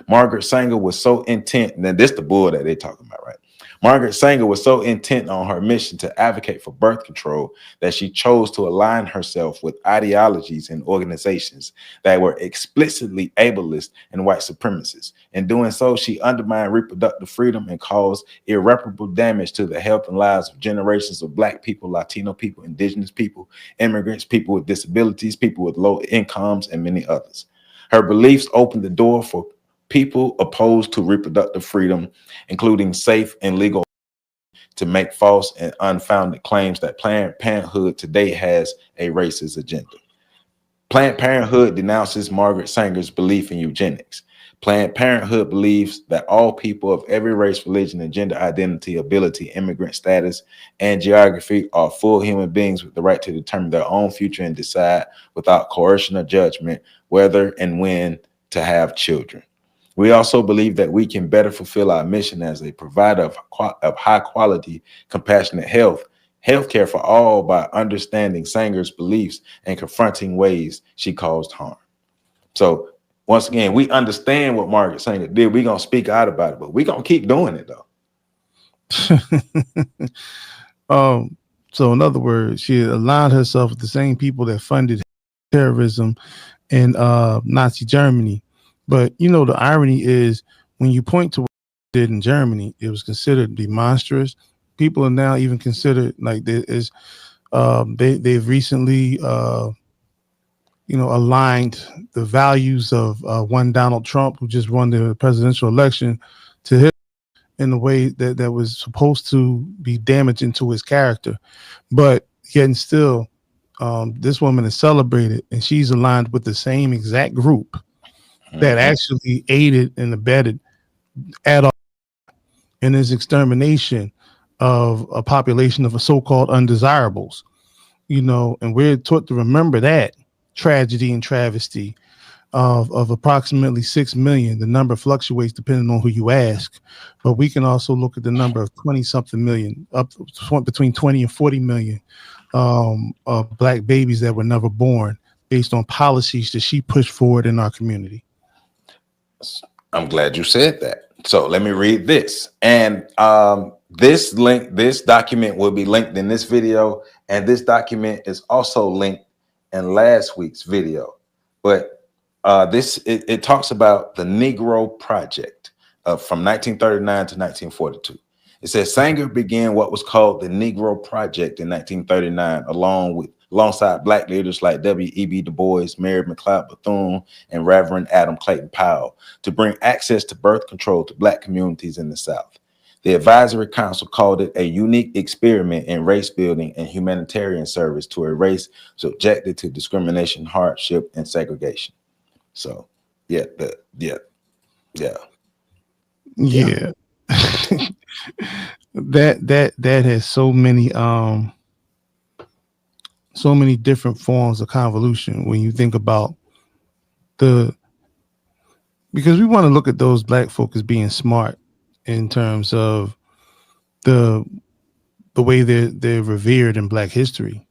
Margaret Sanger was so intent, and then this the bull that they're talking about, right? Margaret Sanger was so intent on her mission to advocate for birth control that she chose to align herself with ideologies and organizations that were explicitly ableist and white supremacists. In doing so, she undermined reproductive freedom and caused irreparable damage to the health and lives of generations of Black people, Latino people, Indigenous people, immigrants, people with disabilities, people with low incomes, and many others. Her beliefs opened the door for people opposed to reproductive freedom, including safe and legal, to make false and unfounded claims that Planned Parenthood today has a racist agenda. Planned Parenthood denounces Margaret Sanger's belief in eugenics. Planned Parenthood believes that all people of every race, religion, and gender identity, ability, immigrant status, and geography are full human beings with the right to determine their own future and decide without coercion or judgment whether and when to have children. We also believe that we can better fulfill our mission as a provider of high quality, compassionate healthcare for all by understanding Sanger's beliefs and confronting ways she caused harm. So once again, we understand what Margaret Sanger did. We're going to speak out about it, but we're going to keep doing it though. So in other words, she aligned herself with the same people that funded terrorism in Nazi Germany. But, you know, the irony is when you point to what they did in Germany, it was considered to be monstrous. People are now even considered like there is, they've recently, aligned the values of one Donald Trump, who just won the presidential election, to him in a way that was supposed to be damaging to his character. But yet and still, this woman is celebrated, and she's aligned with the same exact group that actually aided and abetted Adolf in his extermination of a population of so-called undesirables, and we're taught to remember that tragedy and travesty of approximately 6 million. The number fluctuates depending on who you ask, but we can also look at the number of 20 something million, up between 20 and 40 million of Black babies that were never born based on policies that she pushed forward in our community. I'm glad you said that. So let me read this. And this document will be linked in this video. And this document is also linked in last week's video. But it talks about the Negro Project from 1939 to 1942. It says Sanger began what was called the Negro Project in 1939, alongside Black leaders like W.E.B. Du Bois, Mary McLeod Bethune, and Reverend Adam Clayton Powell to bring access to birth control to Black communities in the South. The Advisory Council called it a unique experiment in race building and humanitarian service to a race subjected to discrimination, hardship, and segregation. So, yeah. that has so many different forms of convolution when you think about because we want to look at those Black folk as being smart in terms of the way they're revered in Black history.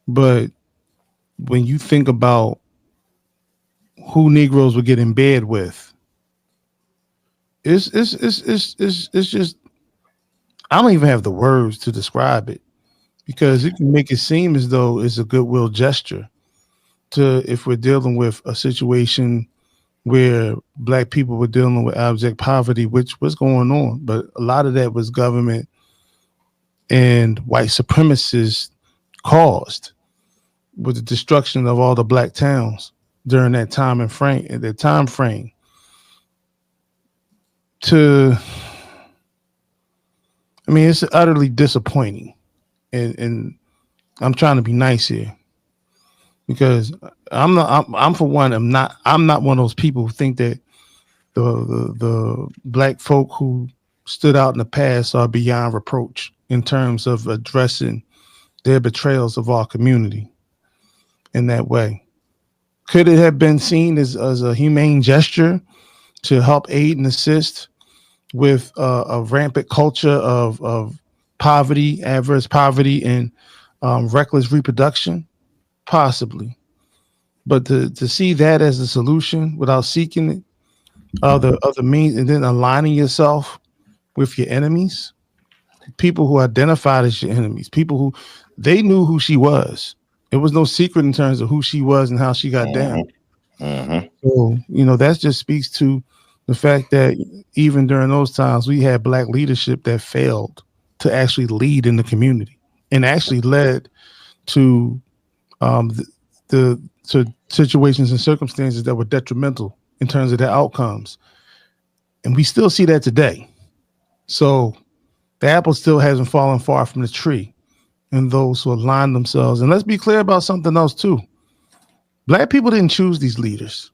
But when you think about who Negroes would get in bed with, it's just, I don't even have the words to describe it, because it can make it seem as though it's a goodwill gesture if we're dealing with a situation where Black people were dealing with abject poverty, which was going on. But a lot of that was government and white supremacists caused with the destruction of all the Black towns during that time frame. It's utterly disappointing. And I'm trying to be nice here, because I'm not one of those people who think that the Black folk who stood out in the past are beyond reproach in terms of addressing their betrayals of our community in that way. Could it have been seen as a humane gesture to help aid and assist with a rampant culture of poverty, adverse poverty, and reckless reproduction? Possibly. But to see that as a solution without seeking it, other means, and then aligning yourself with your enemies, people who identified as your enemies, people who they knew who she was. It was no secret in terms of who she was and how she got down. So, that just speaks to the fact that even during those times, we had Black leadership that failed to actually lead in the community and actually led to the situations and circumstances that were detrimental in terms of their outcomes. And we still see that today. So the apple still hasn't fallen far from the tree in those who align themselves. And let's be clear about something else too. Black people didn't choose these leaders.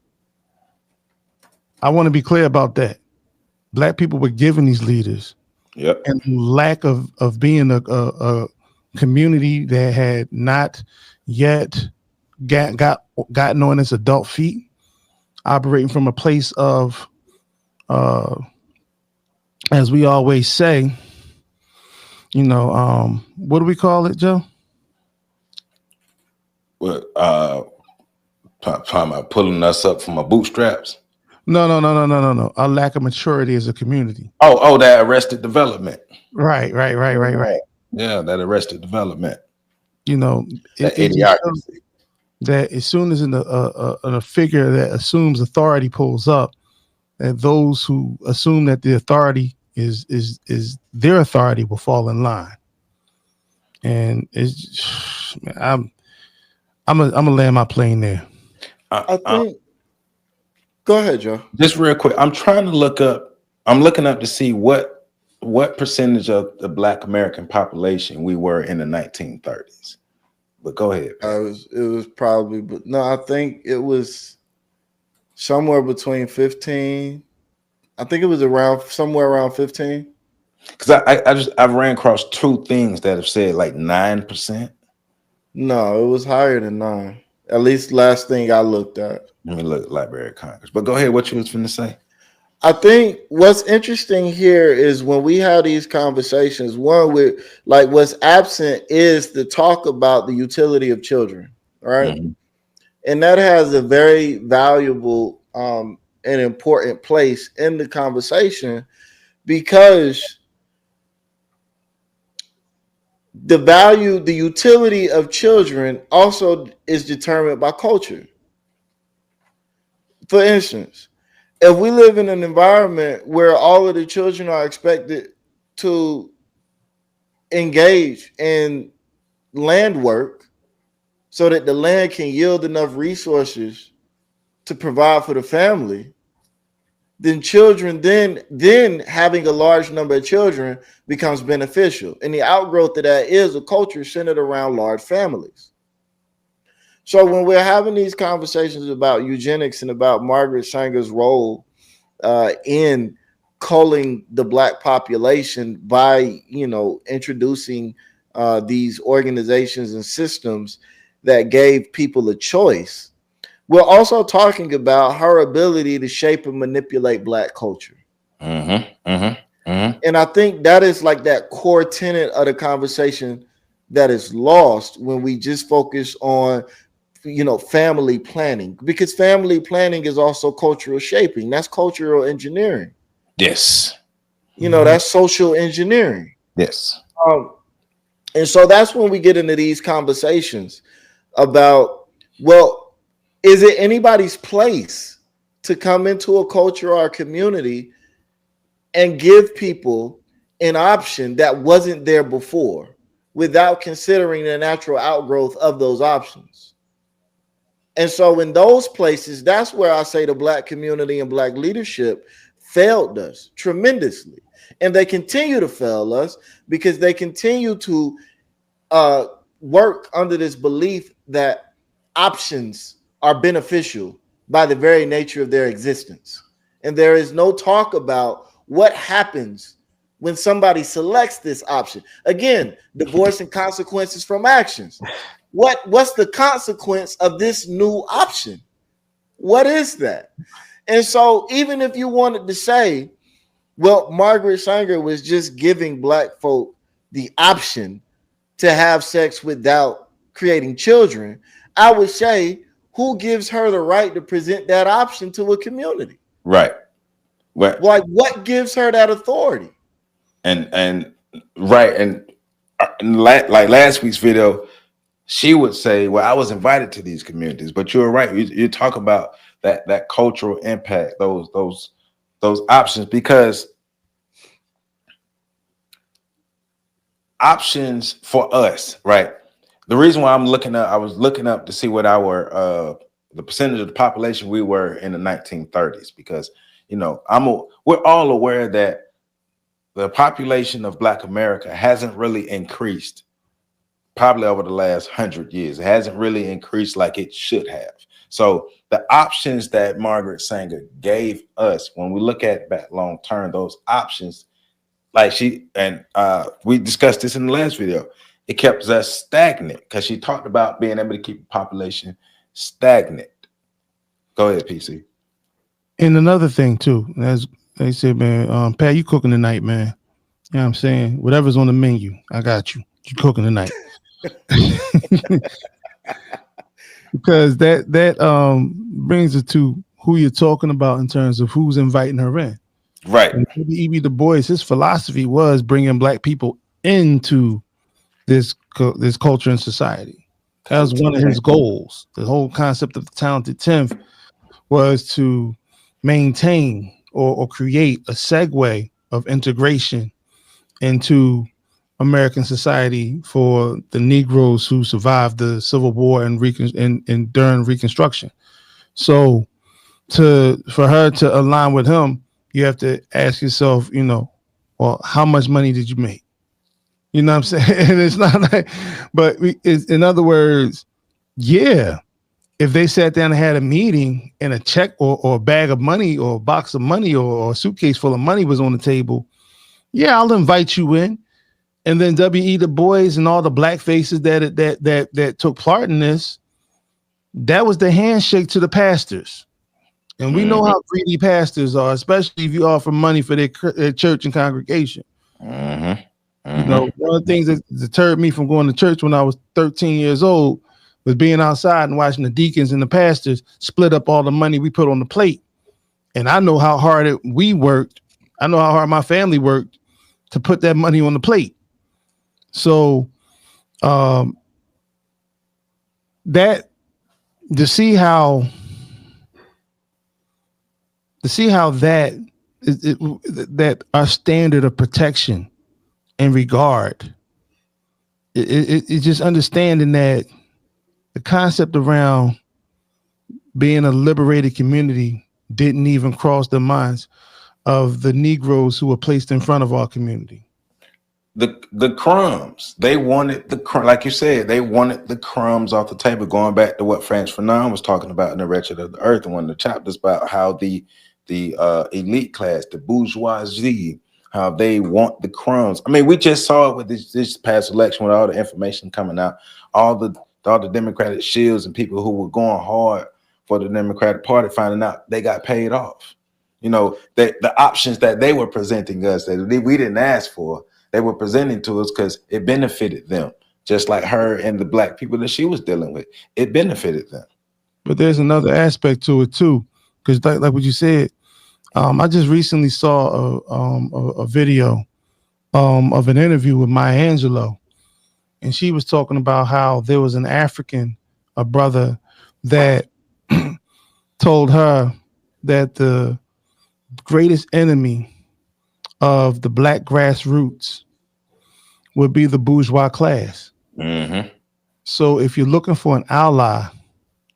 I want to be clear about that. Black people were given these leaders. Yep. And lack of being a community that had not yet gotten on its adult feet, operating from a place of, as we always say, what do we call it, Joe? What, talking about pulling us up from our bootstraps? No. A lack of maturity as a community. Oh, that arrested development. Right. Yeah, that arrested development. That idiocracy. That as soon as a figure that assumes authority pulls up, that those who assume that the authority is their authority will fall in line. And I'm gonna land my plane there. I think. Go ahead, Joe. Just real quick, I'm trying to look up. I'm looking up to see what percentage of the Black American population we were in the 1930s. But go ahead. It was probably, but no, I think it was somewhere between 15. I think it was somewhere around 15. Because I ran across two things that have said like 9%. No, it was higher than 9. At least last thing I looked at. Let me look at Library of Congress. But go ahead, what you was finna say? I think what's interesting here is when we have these conversations, one with like what's absent is the talk about the utility of children, right? Mm-hmm. And that has a very valuable and important place in the conversation because the utility of children also is determined by culture. For instance, if we live in an environment where all of the children are expected to engage in land work so that the land can yield enough resources to provide for the family, then children, then having a large number of children becomes beneficial. And the outgrowth of that is a culture centered around large families. So when we're having these conversations about eugenics and about Margaret Sanger's role in culling the Black population by, introducing these organizations and systems that gave people a choice, we're also talking about her ability to shape and manipulate Black culture. And I think that is like that core tenet of the conversation that is lost when we just focus on family planning, because family planning is also cultural shaping. That's cultural engineering. Yes. That's social engineering. Yes. And so that's when we get into these conversations about, well, is it anybody's place to come into a culture or a community and give people an option that wasn't there before without considering the natural outgrowth of those options? And so in those places, that's where I say the Black community and Black leadership failed us tremendously. And they continue to fail us because they continue to work under this belief that options are beneficial by the very nature of their existence. And there is no talk about what happens when somebody selects this option. Again, divorce and consequences from actions. What's the consequence of this new option? What is that? And so even if you wanted to say, well, Margaret Sanger was just giving Black folk the option to have sex without creating children, I would say, who gives her the right to present that option to a community? Right. Like, what gives her that authority? And Right. And like last week's video, she would say, well, I was invited to these communities, but you're right. You talk about that cultural impact, those options, because options for us, right? The reason why I was looking up to see what our the percentage of the population we were in the 1930s, because we're all aware that the population of Black America hasn't really increased probably over the last 100 years. It hasn't really increased like it should have. So the options that Margaret Sanger gave us, when we look at back long term, those options, like we discussed this in the last video, it kept us stagnant, because she talked about being able to keep the population stagnant. Go ahead, PC. And another thing too, as they said, man, Pat, you cooking tonight, man. You know what I'm saying? Whatever's on the menu, I got you. You cooking tonight. Because that brings us to who you're talking about in terms of who's inviting her in. Right. E.B. Du Bois, his philosophy was bringing Black people into this culture and society. That was one of his goals. The whole concept of the talented 10th was to maintain or create a segue of integration into American society for the Negroes who survived the Civil War and during Reconstruction. So for her to align with him, you have to ask yourself, well, how much money did you make? You know what I'm saying? And it's not like, but in other words, yeah, if they sat down and had a meeting and a check or a bag of money or a box of money or a suitcase full of money was on the table, yeah, I'll invite you in. And then W.E. Du Bois and all the Black faces that took part in this, that was the handshake to the pastors. And we know how greedy pastors are, especially if you offer money for their church and congregation. One of the things that deterred me from going to church when I was 13 years old was being outside and watching the deacons and the pastors split up all the money we put on the plate. And I know how hard we worked. I know how hard my family worked to put that money on the plate. So that to see how that our standard of protection and regard, it's just understanding that the concept around being a liberated community didn't even cross the minds of the Negroes who were placed in front of our community. The crumbs, they wanted like you said, they wanted the crumbs off the table. Going back to what Frantz Fanon was talking about in The Wretched of the Earth, and one of the chapters about how the elite class, the bourgeoisie, how they want the crumbs. I mean, we just saw it with this past election, with all the information coming out, all the Democratic shills and people who were going hard for the Democratic Party, finding out they got paid off. The options that they were presenting us that we didn't ask for, they were presenting to us because it benefited them, just like her and the Black people that she was dealing with. It benefited them. But there's another aspect to it too, because like what you said, I just recently saw a video of an interview with Maya Angelou, and she was talking about how there was a brother that told her that the greatest enemy of the Black grassroots would be the bourgeois class. So if you're looking for an ally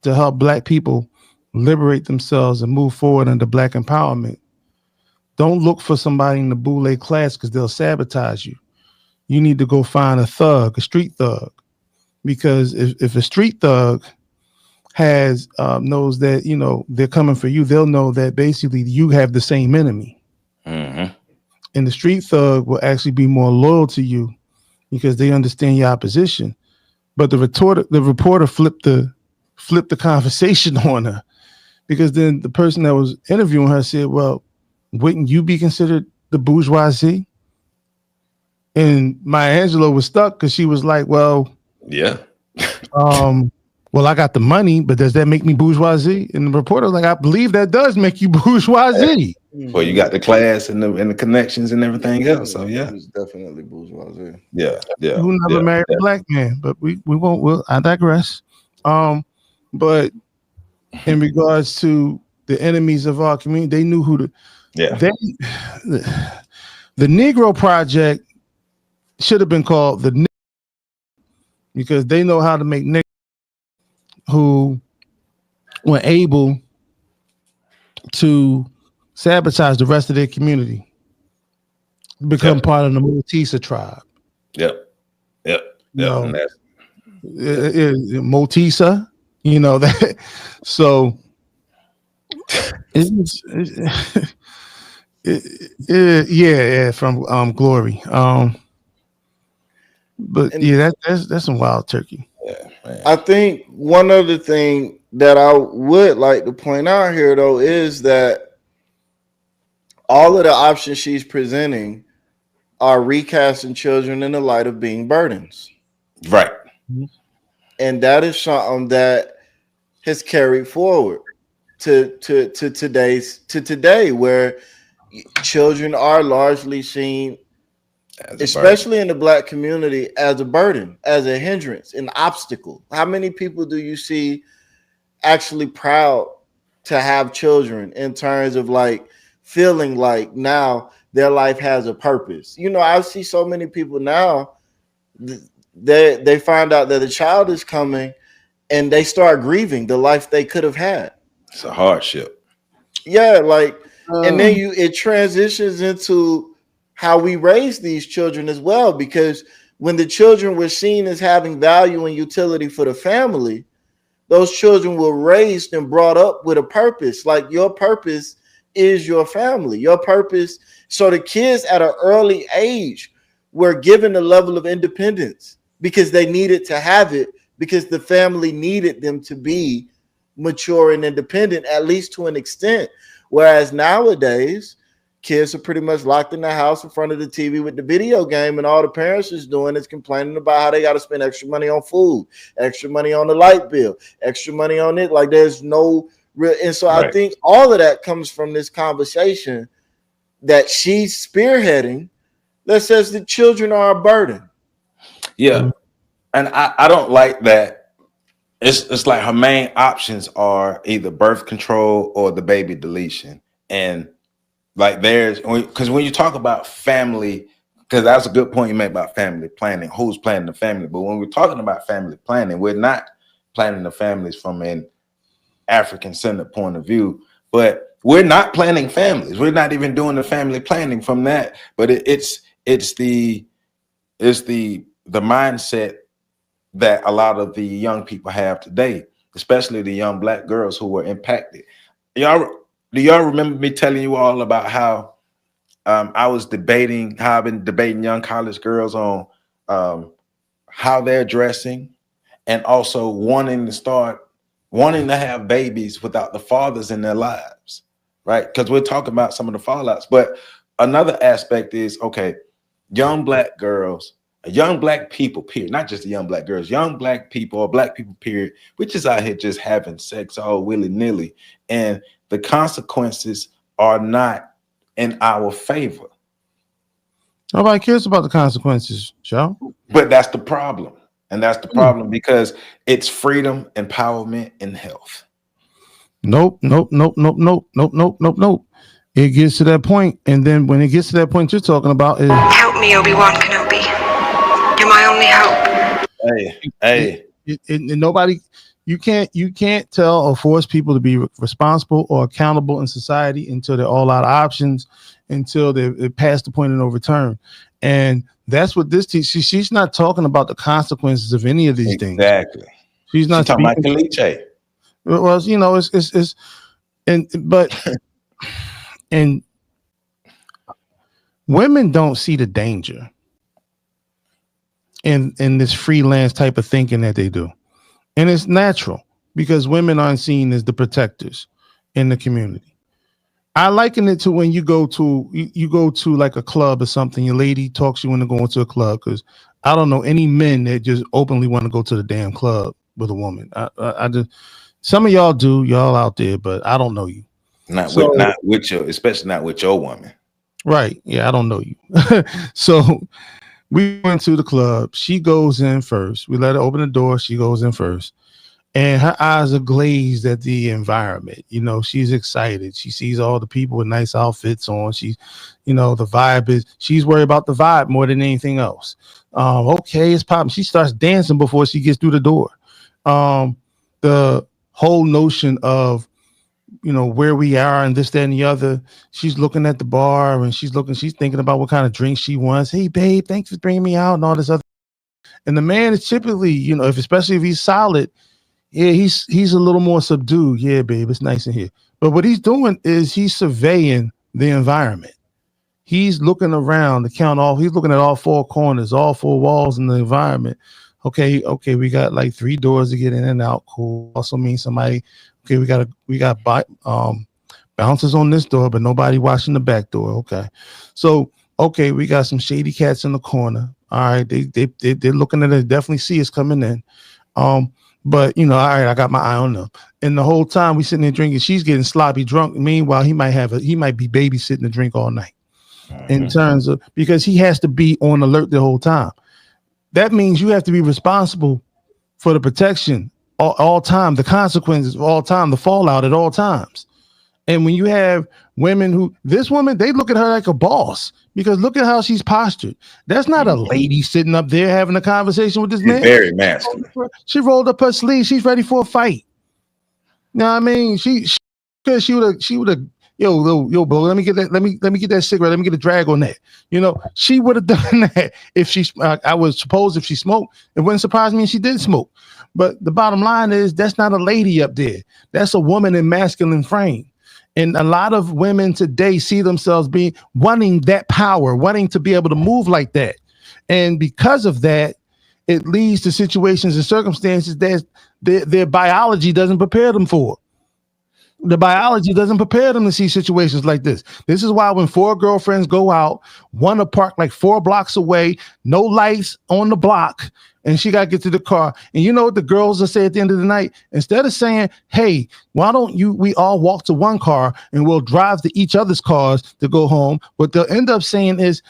to help Black people liberate themselves and move forward into Black empowerment, don't look for somebody in the boule class, because they'll sabotage you. You need to go find a street thug, because if a street thug knows that they're coming for you, they'll know that basically you have the same enemy. And the street thug will actually be more loyal to you because they understand your opposition. But the reporter flipped the conversation on her, because then the person that was interviewing her said, well, wouldn't you be considered the bourgeoisie? And Maya Angelou was stuck, because she was like, well, yeah. Well, I got the money, but does that make me bourgeoisie? And the reporter was like, I believe that does make you bourgeoisie. Well, you got the class and the connections and everything else. So yeah, It's definitely bourgeoisie. yeah. Who never married a black man, but we won't. I digress. But in regards to the enemies of our community, they knew who to. Yeah. The Negro Project should have been called the because they know how to make niggas who were able to sabotage the rest of their community, become part of the Multisa tribe. Yep. Multisa, you know that. So yeah, from Glory. But yeah, that's some wild turkey. Yeah, man. I think one other thing that I would like to point out here, though, is that all of the options she's presenting are recasting children in the light of being burdens. Right. And that is something that has carried forward to today, where children are largely seen, especially in the black community, as a burden, as a hindrance, an obstacle. How many people do you see actually proud to have children in terms of like feeling like now their life has a purpose? You know, I see so many people now, they find out that a child is coming and they start grieving the life they could have had. It's a hardship. Yeah, like, and then it transitions into how we raise these children as well, because when the children were seen as having value and utility for the family, those children were raised and brought up with a purpose. Like, your purpose is your family, your purpose. So the kids at an early age were given a level of independence because they needed to have it, because the family needed them to be mature and independent, at least to an extent. Whereas nowadays, kids are pretty much locked in the house in front of the TV with the video game, and all the parents is doing is complaining about how they got to spend extra money on food, extra money on the light bill, extra money on it. Like, there's no real. And so I think all of that comes from this conversation that she's spearheading that says that children are a burden. Yeah. And I don't like that. It's like her main options are either birth control or the baby deletion. And like because when you talk about family, because that's a good point you made about family planning, who's planning the family. But when we're talking about family planning, we're not planning the families from an African-centered point of view, but we're not planning families. We're not even doing the family planning from that. But it's the mindset that a lot of the young people have today, especially the young black girls who were impacted. Do y'all remember me telling you all about how I've been debating young college girls on how they're dressing, and also wanting to have babies without the fathers in their lives, right? Because we're talking about some of the fallouts. But another aspect is, okay, young black girls, young black people, period, not just the young black girls, young black people or black people, period, we're just out here just having sex all willy-nilly. And the consequences are not in our favor. Nobody cares about the consequences, Joe. But that's the problem. And that's the problem, because it's freedom, empowerment, and health. Nope. It gets to that point, and then when it gets to that point you're talking about is help me, Obi-Wan Kenobi. You're my only hope. Hey. And nobody, you can't tell or force people to be responsible or accountable in society until they're all out of options, until they pass the point of no return. And that's what this teaches. She's not talking about the consequences of any of these things. Exactly. She's not talking about Caliche. Well, you know, and women don't see the danger in this freelance type of thinking that they do. And it's natural, because women aren't seen as the protectors in the community. I liken it to when you go to like a club or something, your lady talks you into going to a club, because I don't know any men that just openly want to go to the damn club with a woman. I just, some of y'all do, y'all out there, but I don't know you. Not with your, especially not with your woman. Right. Yeah, I don't know you. So we went to the club. She goes in first. We let her open the door. She goes in first. And her eyes are glazed at the environment. You know, she's excited. She sees all the people with nice outfits on. She's, you know, the vibe is, she's worried about the vibe more than anything else. Okay, it's popping. She starts dancing before she gets through the door. The whole notion of, you know, where we are and this, that, and the other. She's looking at the bar and she's thinking about what kind of drink she wants. Hey, babe, thanks for bringing me out and all this other. And the man is typically, you know, especially if he's solid, yeah, he's a little more subdued. Yeah, babe, it's nice in here. But what he's doing is he's surveying the environment. He's looking around to count all. He's looking at all four corners, all four walls in the environment. Okay, we got like 3 doors to get in and out. Cool. Also means somebody. Okay, we got bouncers on this door, but nobody watching the back door. Okay, so okay, we got some shady cats in the corner. All right, they're looking at it. Definitely see us coming in. But you know, all right, I got my eye on them. And the whole time we sitting there drinking, she's getting sloppy drunk. Meanwhile, he might be babysitting the drink all night. In terms of, because he has to be on alert the whole time. That means you have to be responsible for the protection all time, the consequences of all time, the fallout at all times. And when you have women this woman, they look at her like a boss because look at how she's postured. That's not a lady sitting up there having a conversation with this man. Very masculine. She rolled up her sleeve. She's ready for a fight. You know what I mean? She would have, yo, bro, let me get that cigarette. Let me get a drag on that. You know, she would have done that if she, I would suppose if she smoked, it wouldn't surprise me if she did smoke. But the bottom line is that's not a lady up there. That's a woman in masculine frame. And a lot of women today see themselves wanting that power, wanting to be able to move like that. And because of that, it leads to situations and circumstances that their biology doesn't prepare them for. The biology doesn't prepare them to see situations like this. This is why when 4 girlfriends go out, one to park like 4 blocks away, no lights on the block, and she got to get to the car. And you know what the girls will say at the end of the night? Instead of saying, hey, why don't we all walk to one car and we'll drive to each other's cars to go home? What they'll end up saying is,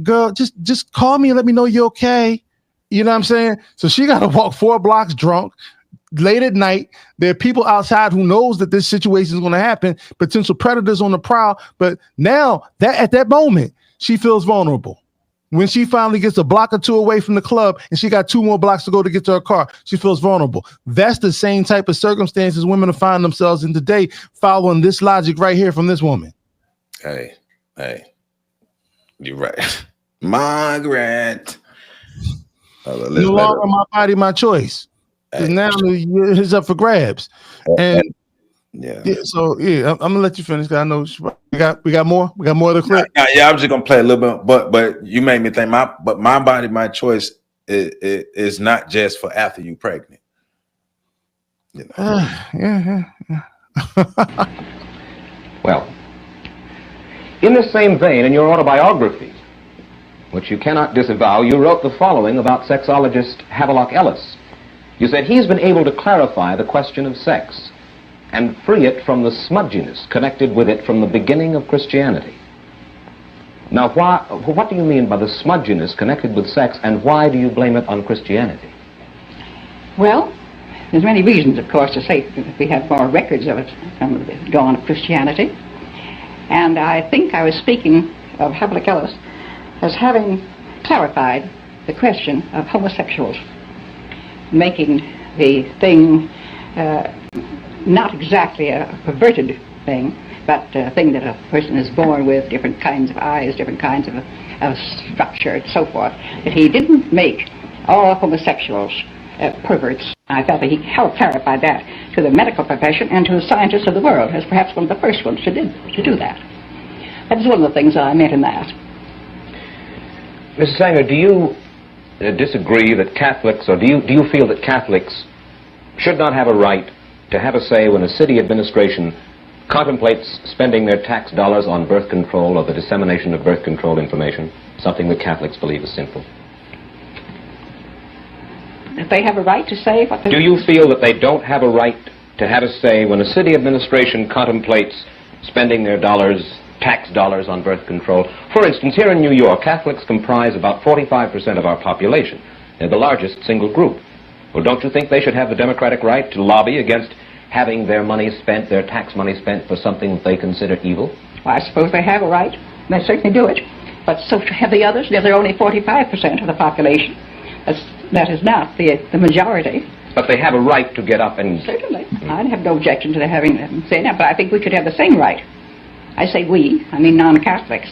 girl, just call me and let me know you're okay. You know what I'm saying? So she got to walk 4 blocks drunk. Late at night, there are people outside who knows that this situation is going to happen, potential predators on the prowl. But now that at that moment, she feels vulnerable. When she finally gets a block or 2 away from the club and she got 2 more blocks to go to get to her car, she feels vulnerable. That's the same type of circumstances women find themselves in today, following this logic right here from this woman. Hey, you're right. Margaret. No longer my body, my choice. Because now it's up for grabs. And so I'm gonna let you finish because I know we got more. We got more of the clip. Yeah, I'm just gonna play a little bit, but you made me think my body, my choice is not just for after you pregnant. You know? Yeah. Well, in the same vein, in your autobiography, which you cannot disavow, you wrote the following about sexologist Havelock Ellis. You said he's been able to clarify the question of sex and free it from the smudginess connected with it from the beginning of Christianity. Now, what do you mean by the smudginess connected with sex, and why do you blame it on Christianity? Well, there's many reasons, of course, to say we have more records of it from the dawn of Christianity. And I think I was speaking of Havelock Ellis as having clarified the question of homosexuals, making the thing not exactly a perverted thing, but a thing that a person is born with, different kinds of eyes, different kinds of structure, and so forth. That he didn't make all homosexuals perverts. I felt that he helped clarify that to the medical profession and to the scientists of the world, as perhaps one of the first ones to do that. That was one of the things that I meant in that. Mrs. Sanger, do you disagree that Catholics, or do you feel that Catholics should not have a right to have a say when a city administration contemplates spending their tax dollars on birth control or the dissemination of birth control information, something that Catholics believe is sinful? If they have a right to say what they... Do you feel that they don't have a right to have a say when a city administration contemplates spending their dollars, tax dollars, on birth control. For instance, here in New York, Catholics comprise about 45% of our population. They're the largest single group. Well, don't you think they should have the democratic right to lobby against having their money spent, their tax money spent, for something that they consider evil? Well, I suppose they have a right. They certainly do it. But so have the others. They're only 45% of the population. That is not the majority. But they have a right to get up and... Certainly. I'd have no objection to having them say that, but I think we should have the same right. I say we, I mean non-Catholics.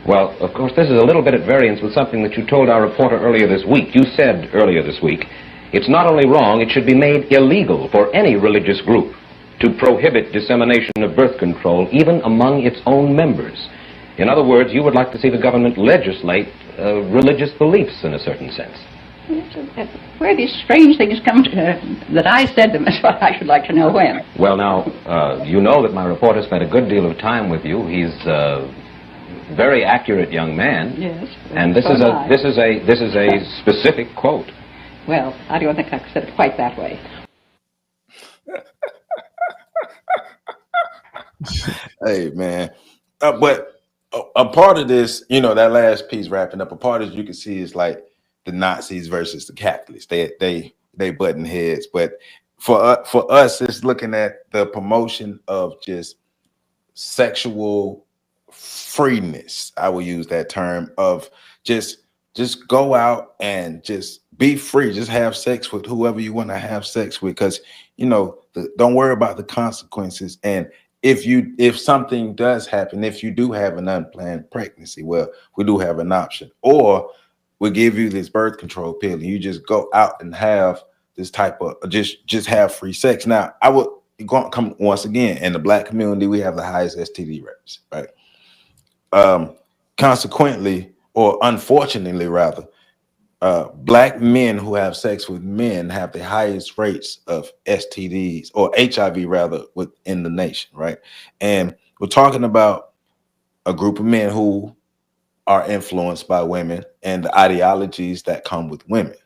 Well, of course, this is a little bit at variance with something that you told our reporter earlier this week. You said earlier this week, it's not only wrong, it should be made illegal for any religious group to prohibit dissemination of birth control, even among its own members. In other words, you would like to see the government legislate religious beliefs in a certain sense. Where these strange things come to, that I said them is what I should like to know when. Well, now, you know that my reporter spent a good deal of time with you. He's a very accurate young man. Yes. And this is a specific quote. Well, I don't think I said it quite that way. Hey, man. But a part of this, you know, that last piece wrapping up, a part of it you can see is like the Nazis versus the Catholics. They button heads. But for us, it's looking at the promotion of just sexual freeness. I will use that term of just go out and just be free. Just have sex with whoever you want to have sex with, because you know, don't worry about the consequences. And if something does happen, if you do have an unplanned pregnancy, well, we do have an option, or we give you this birth control pill and you just go out and have this type of just have free sex. Now, I would come once again, in the Black community, we have the highest STD rates, right? Consequently, or unfortunately rather, Black men who have sex with men have the highest rates of STDs, or HIV rather, within the nation, right? And we're talking about a group of men who are influenced by women and the ideologies that come with women,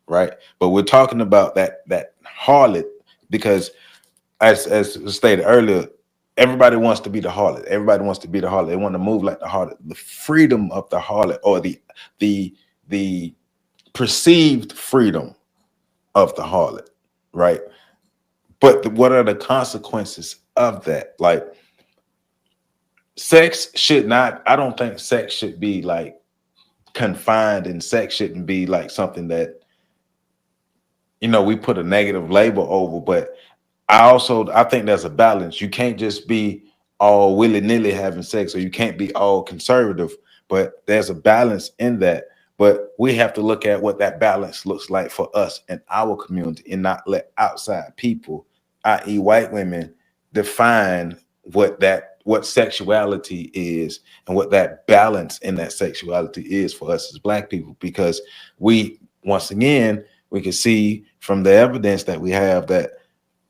right? But we're talking about that harlot, because as stated earlier, everybody wants to be the harlot. Everybody wants to be the harlot. They want to move like the harlot. The freedom of the harlot, or the perceived freedom of the harlot, right? But what are the consequences of that? Like, sex should not, I don't think sex should be like confined, and sex shouldn't be like something that, you know, we put a negative label over. But I think there's a balance. You can't just be all willy-nilly having sex, or you can't be all conservative, but there's a balance in that. But we have to look at what that balance looks like for us in our community, and not let outside people, i.e. white women, define what sexuality is and what that balance in that sexuality is for us as Black people. Because once again, we can see from the evidence that we have that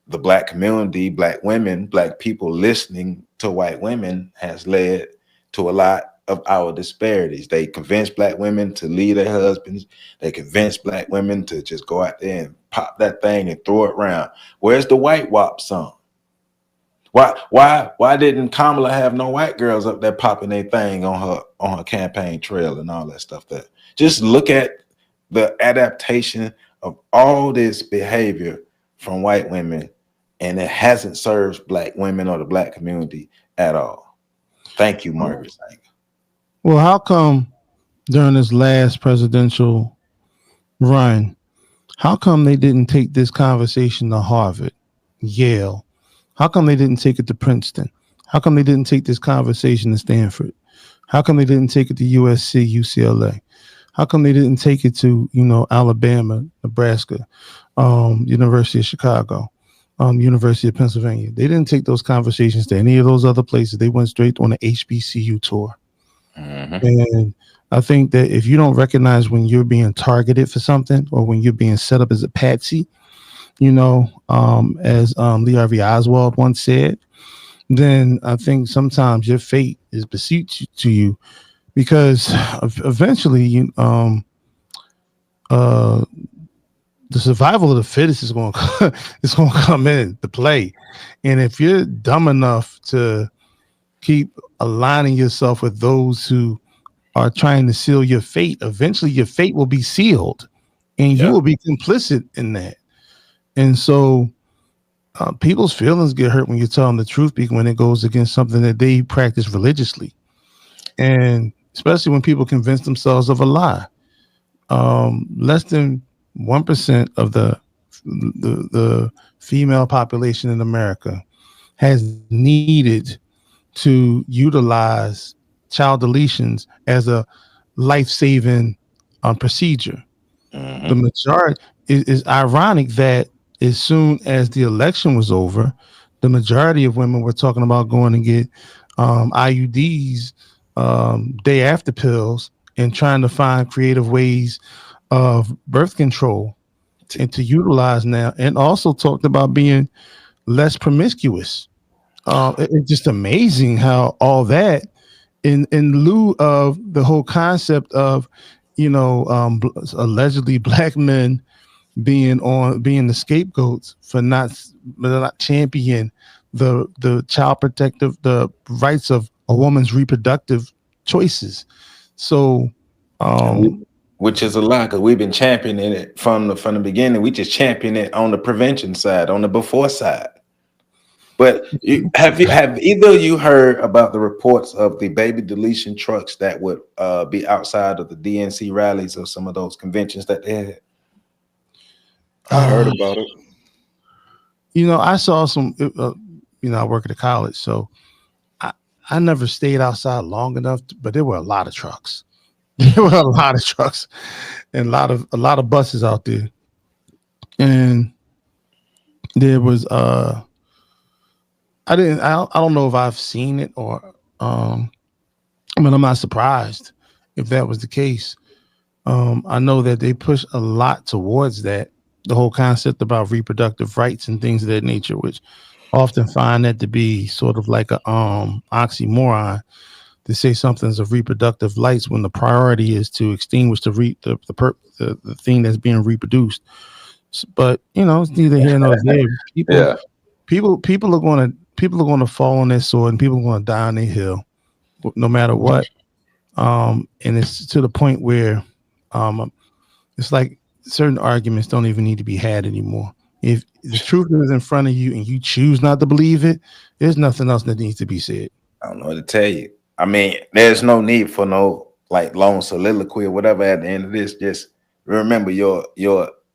the Black community, Black women, Black people listening to white women has led to a lot of our disparities. They convince Black women to leave their husbands. They convince Black women to just go out there and pop that thing and throw it around. Where's the white WAP song? Why didn't Kamala have no white girls up there popping their thing on her campaign trail and all that stuff? That just look at the adaptation of all this behavior from white women, and it hasn't served Black women or the Black community at all. Thank you, Margaret Sanger. Well, how come during this last presidential run, how come they didn't take this conversation to Harvard, Yale? How come they didn't take it to Princeton? How come they didn't take this conversation to Stanford? How come they didn't take it to USC, UCLA? How come they didn't take it to, Alabama, Nebraska, University of Chicago, University of Pennsylvania? They didn't take those conversations to any of those other places. They went straight on an HBCU tour. Mm-hmm. And I think that if you don't recognize when you're being targeted for something, or when you're being set up as a patsy, as Lee Harvey Oswald once said, then I think sometimes your fate is beseeched to you, because eventually the survival of the fittest is going to is going to come into play. And if you're dumb enough to keep aligning yourself with those who are trying to seal your fate, eventually your fate will be sealed, and you will be complicit in that. And so people's feelings get hurt when you tell them the truth, because when it goes against something that they practice religiously, and especially when people convince themselves of a lie. Less than 1% of the female population in America has needed to utilize child deletions as a life-saving procedure. Mm-hmm. The majority is ironic that as soon as the election was over, the majority of women were talking about going to get IUDs, day after pills, and trying to find creative ways of birth control and to utilize now, and also talked about being less promiscuous. It's just amazing how all that, in lieu of the whole concept of, allegedly black men being the scapegoats for not champion the child protective, the rights of a woman's reproductive choices. So, which is a lie, because we've been championing it from the beginning. We just champion it on the prevention side, on the before side. But have either of you heard about the reports of the baby deletion trucks that would be outside of the DNC rallies or some of those conventions that they had? I heard about it. I saw some. I work at a college, so I never stayed outside long enough, but there were a lot of trucks. There were a lot of trucks and a lot of buses out there, and there was I don't know if I've seen it or but I'm not surprised if that was the case. I know that they push a lot towards that, the whole concept about reproductive rights and things of that nature, which often find that to be sort of like a oxymoron, to say something's of reproductive rights when the priority is to extinguish the thing that's being reproduced. But it's neither here nor there. People are going to fall on their sword, and people are going to die on their hill, no matter what. And it's to the point where it's like certain arguments don't even need to be had anymore. If the truth is in front of you and you choose not to believe it, there's nothing else that needs to be said. I don't know what to tell you. I mean, there's no need for no long soliloquy or whatever at the end of this. Just remember, your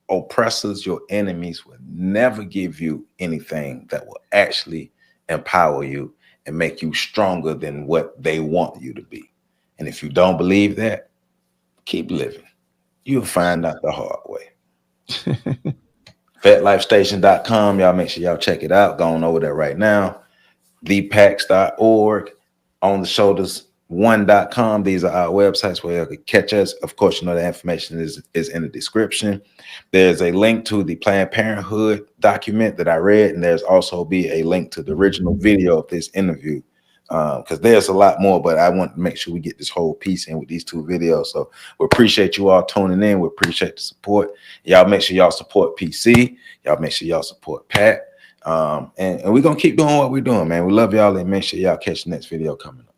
oppressors, your enemies will never give you anything that will actually empower you and make you stronger than what they want you to be. And if you don't believe that, keep living. You'll find out the hard way. FetLifeStation.com. Y'all make sure y'all check it out. Going over there right now. ThePax.org. OnTheShoulders1.com. These are our websites where you can catch us. Of course, the information is in the description. There's a link to the Planned Parenthood document that I read, and there's also be a link to the original video of this interview, because there's a lot more, but I want to make sure we get this whole piece in with these two videos. So we appreciate you all tuning in. We appreciate the support. Y'all make sure y'all support PC. Y'all make sure y'all support Pat. And we're going to keep doing what we're doing, man. We love y'all, and make sure y'all catch the next video coming up.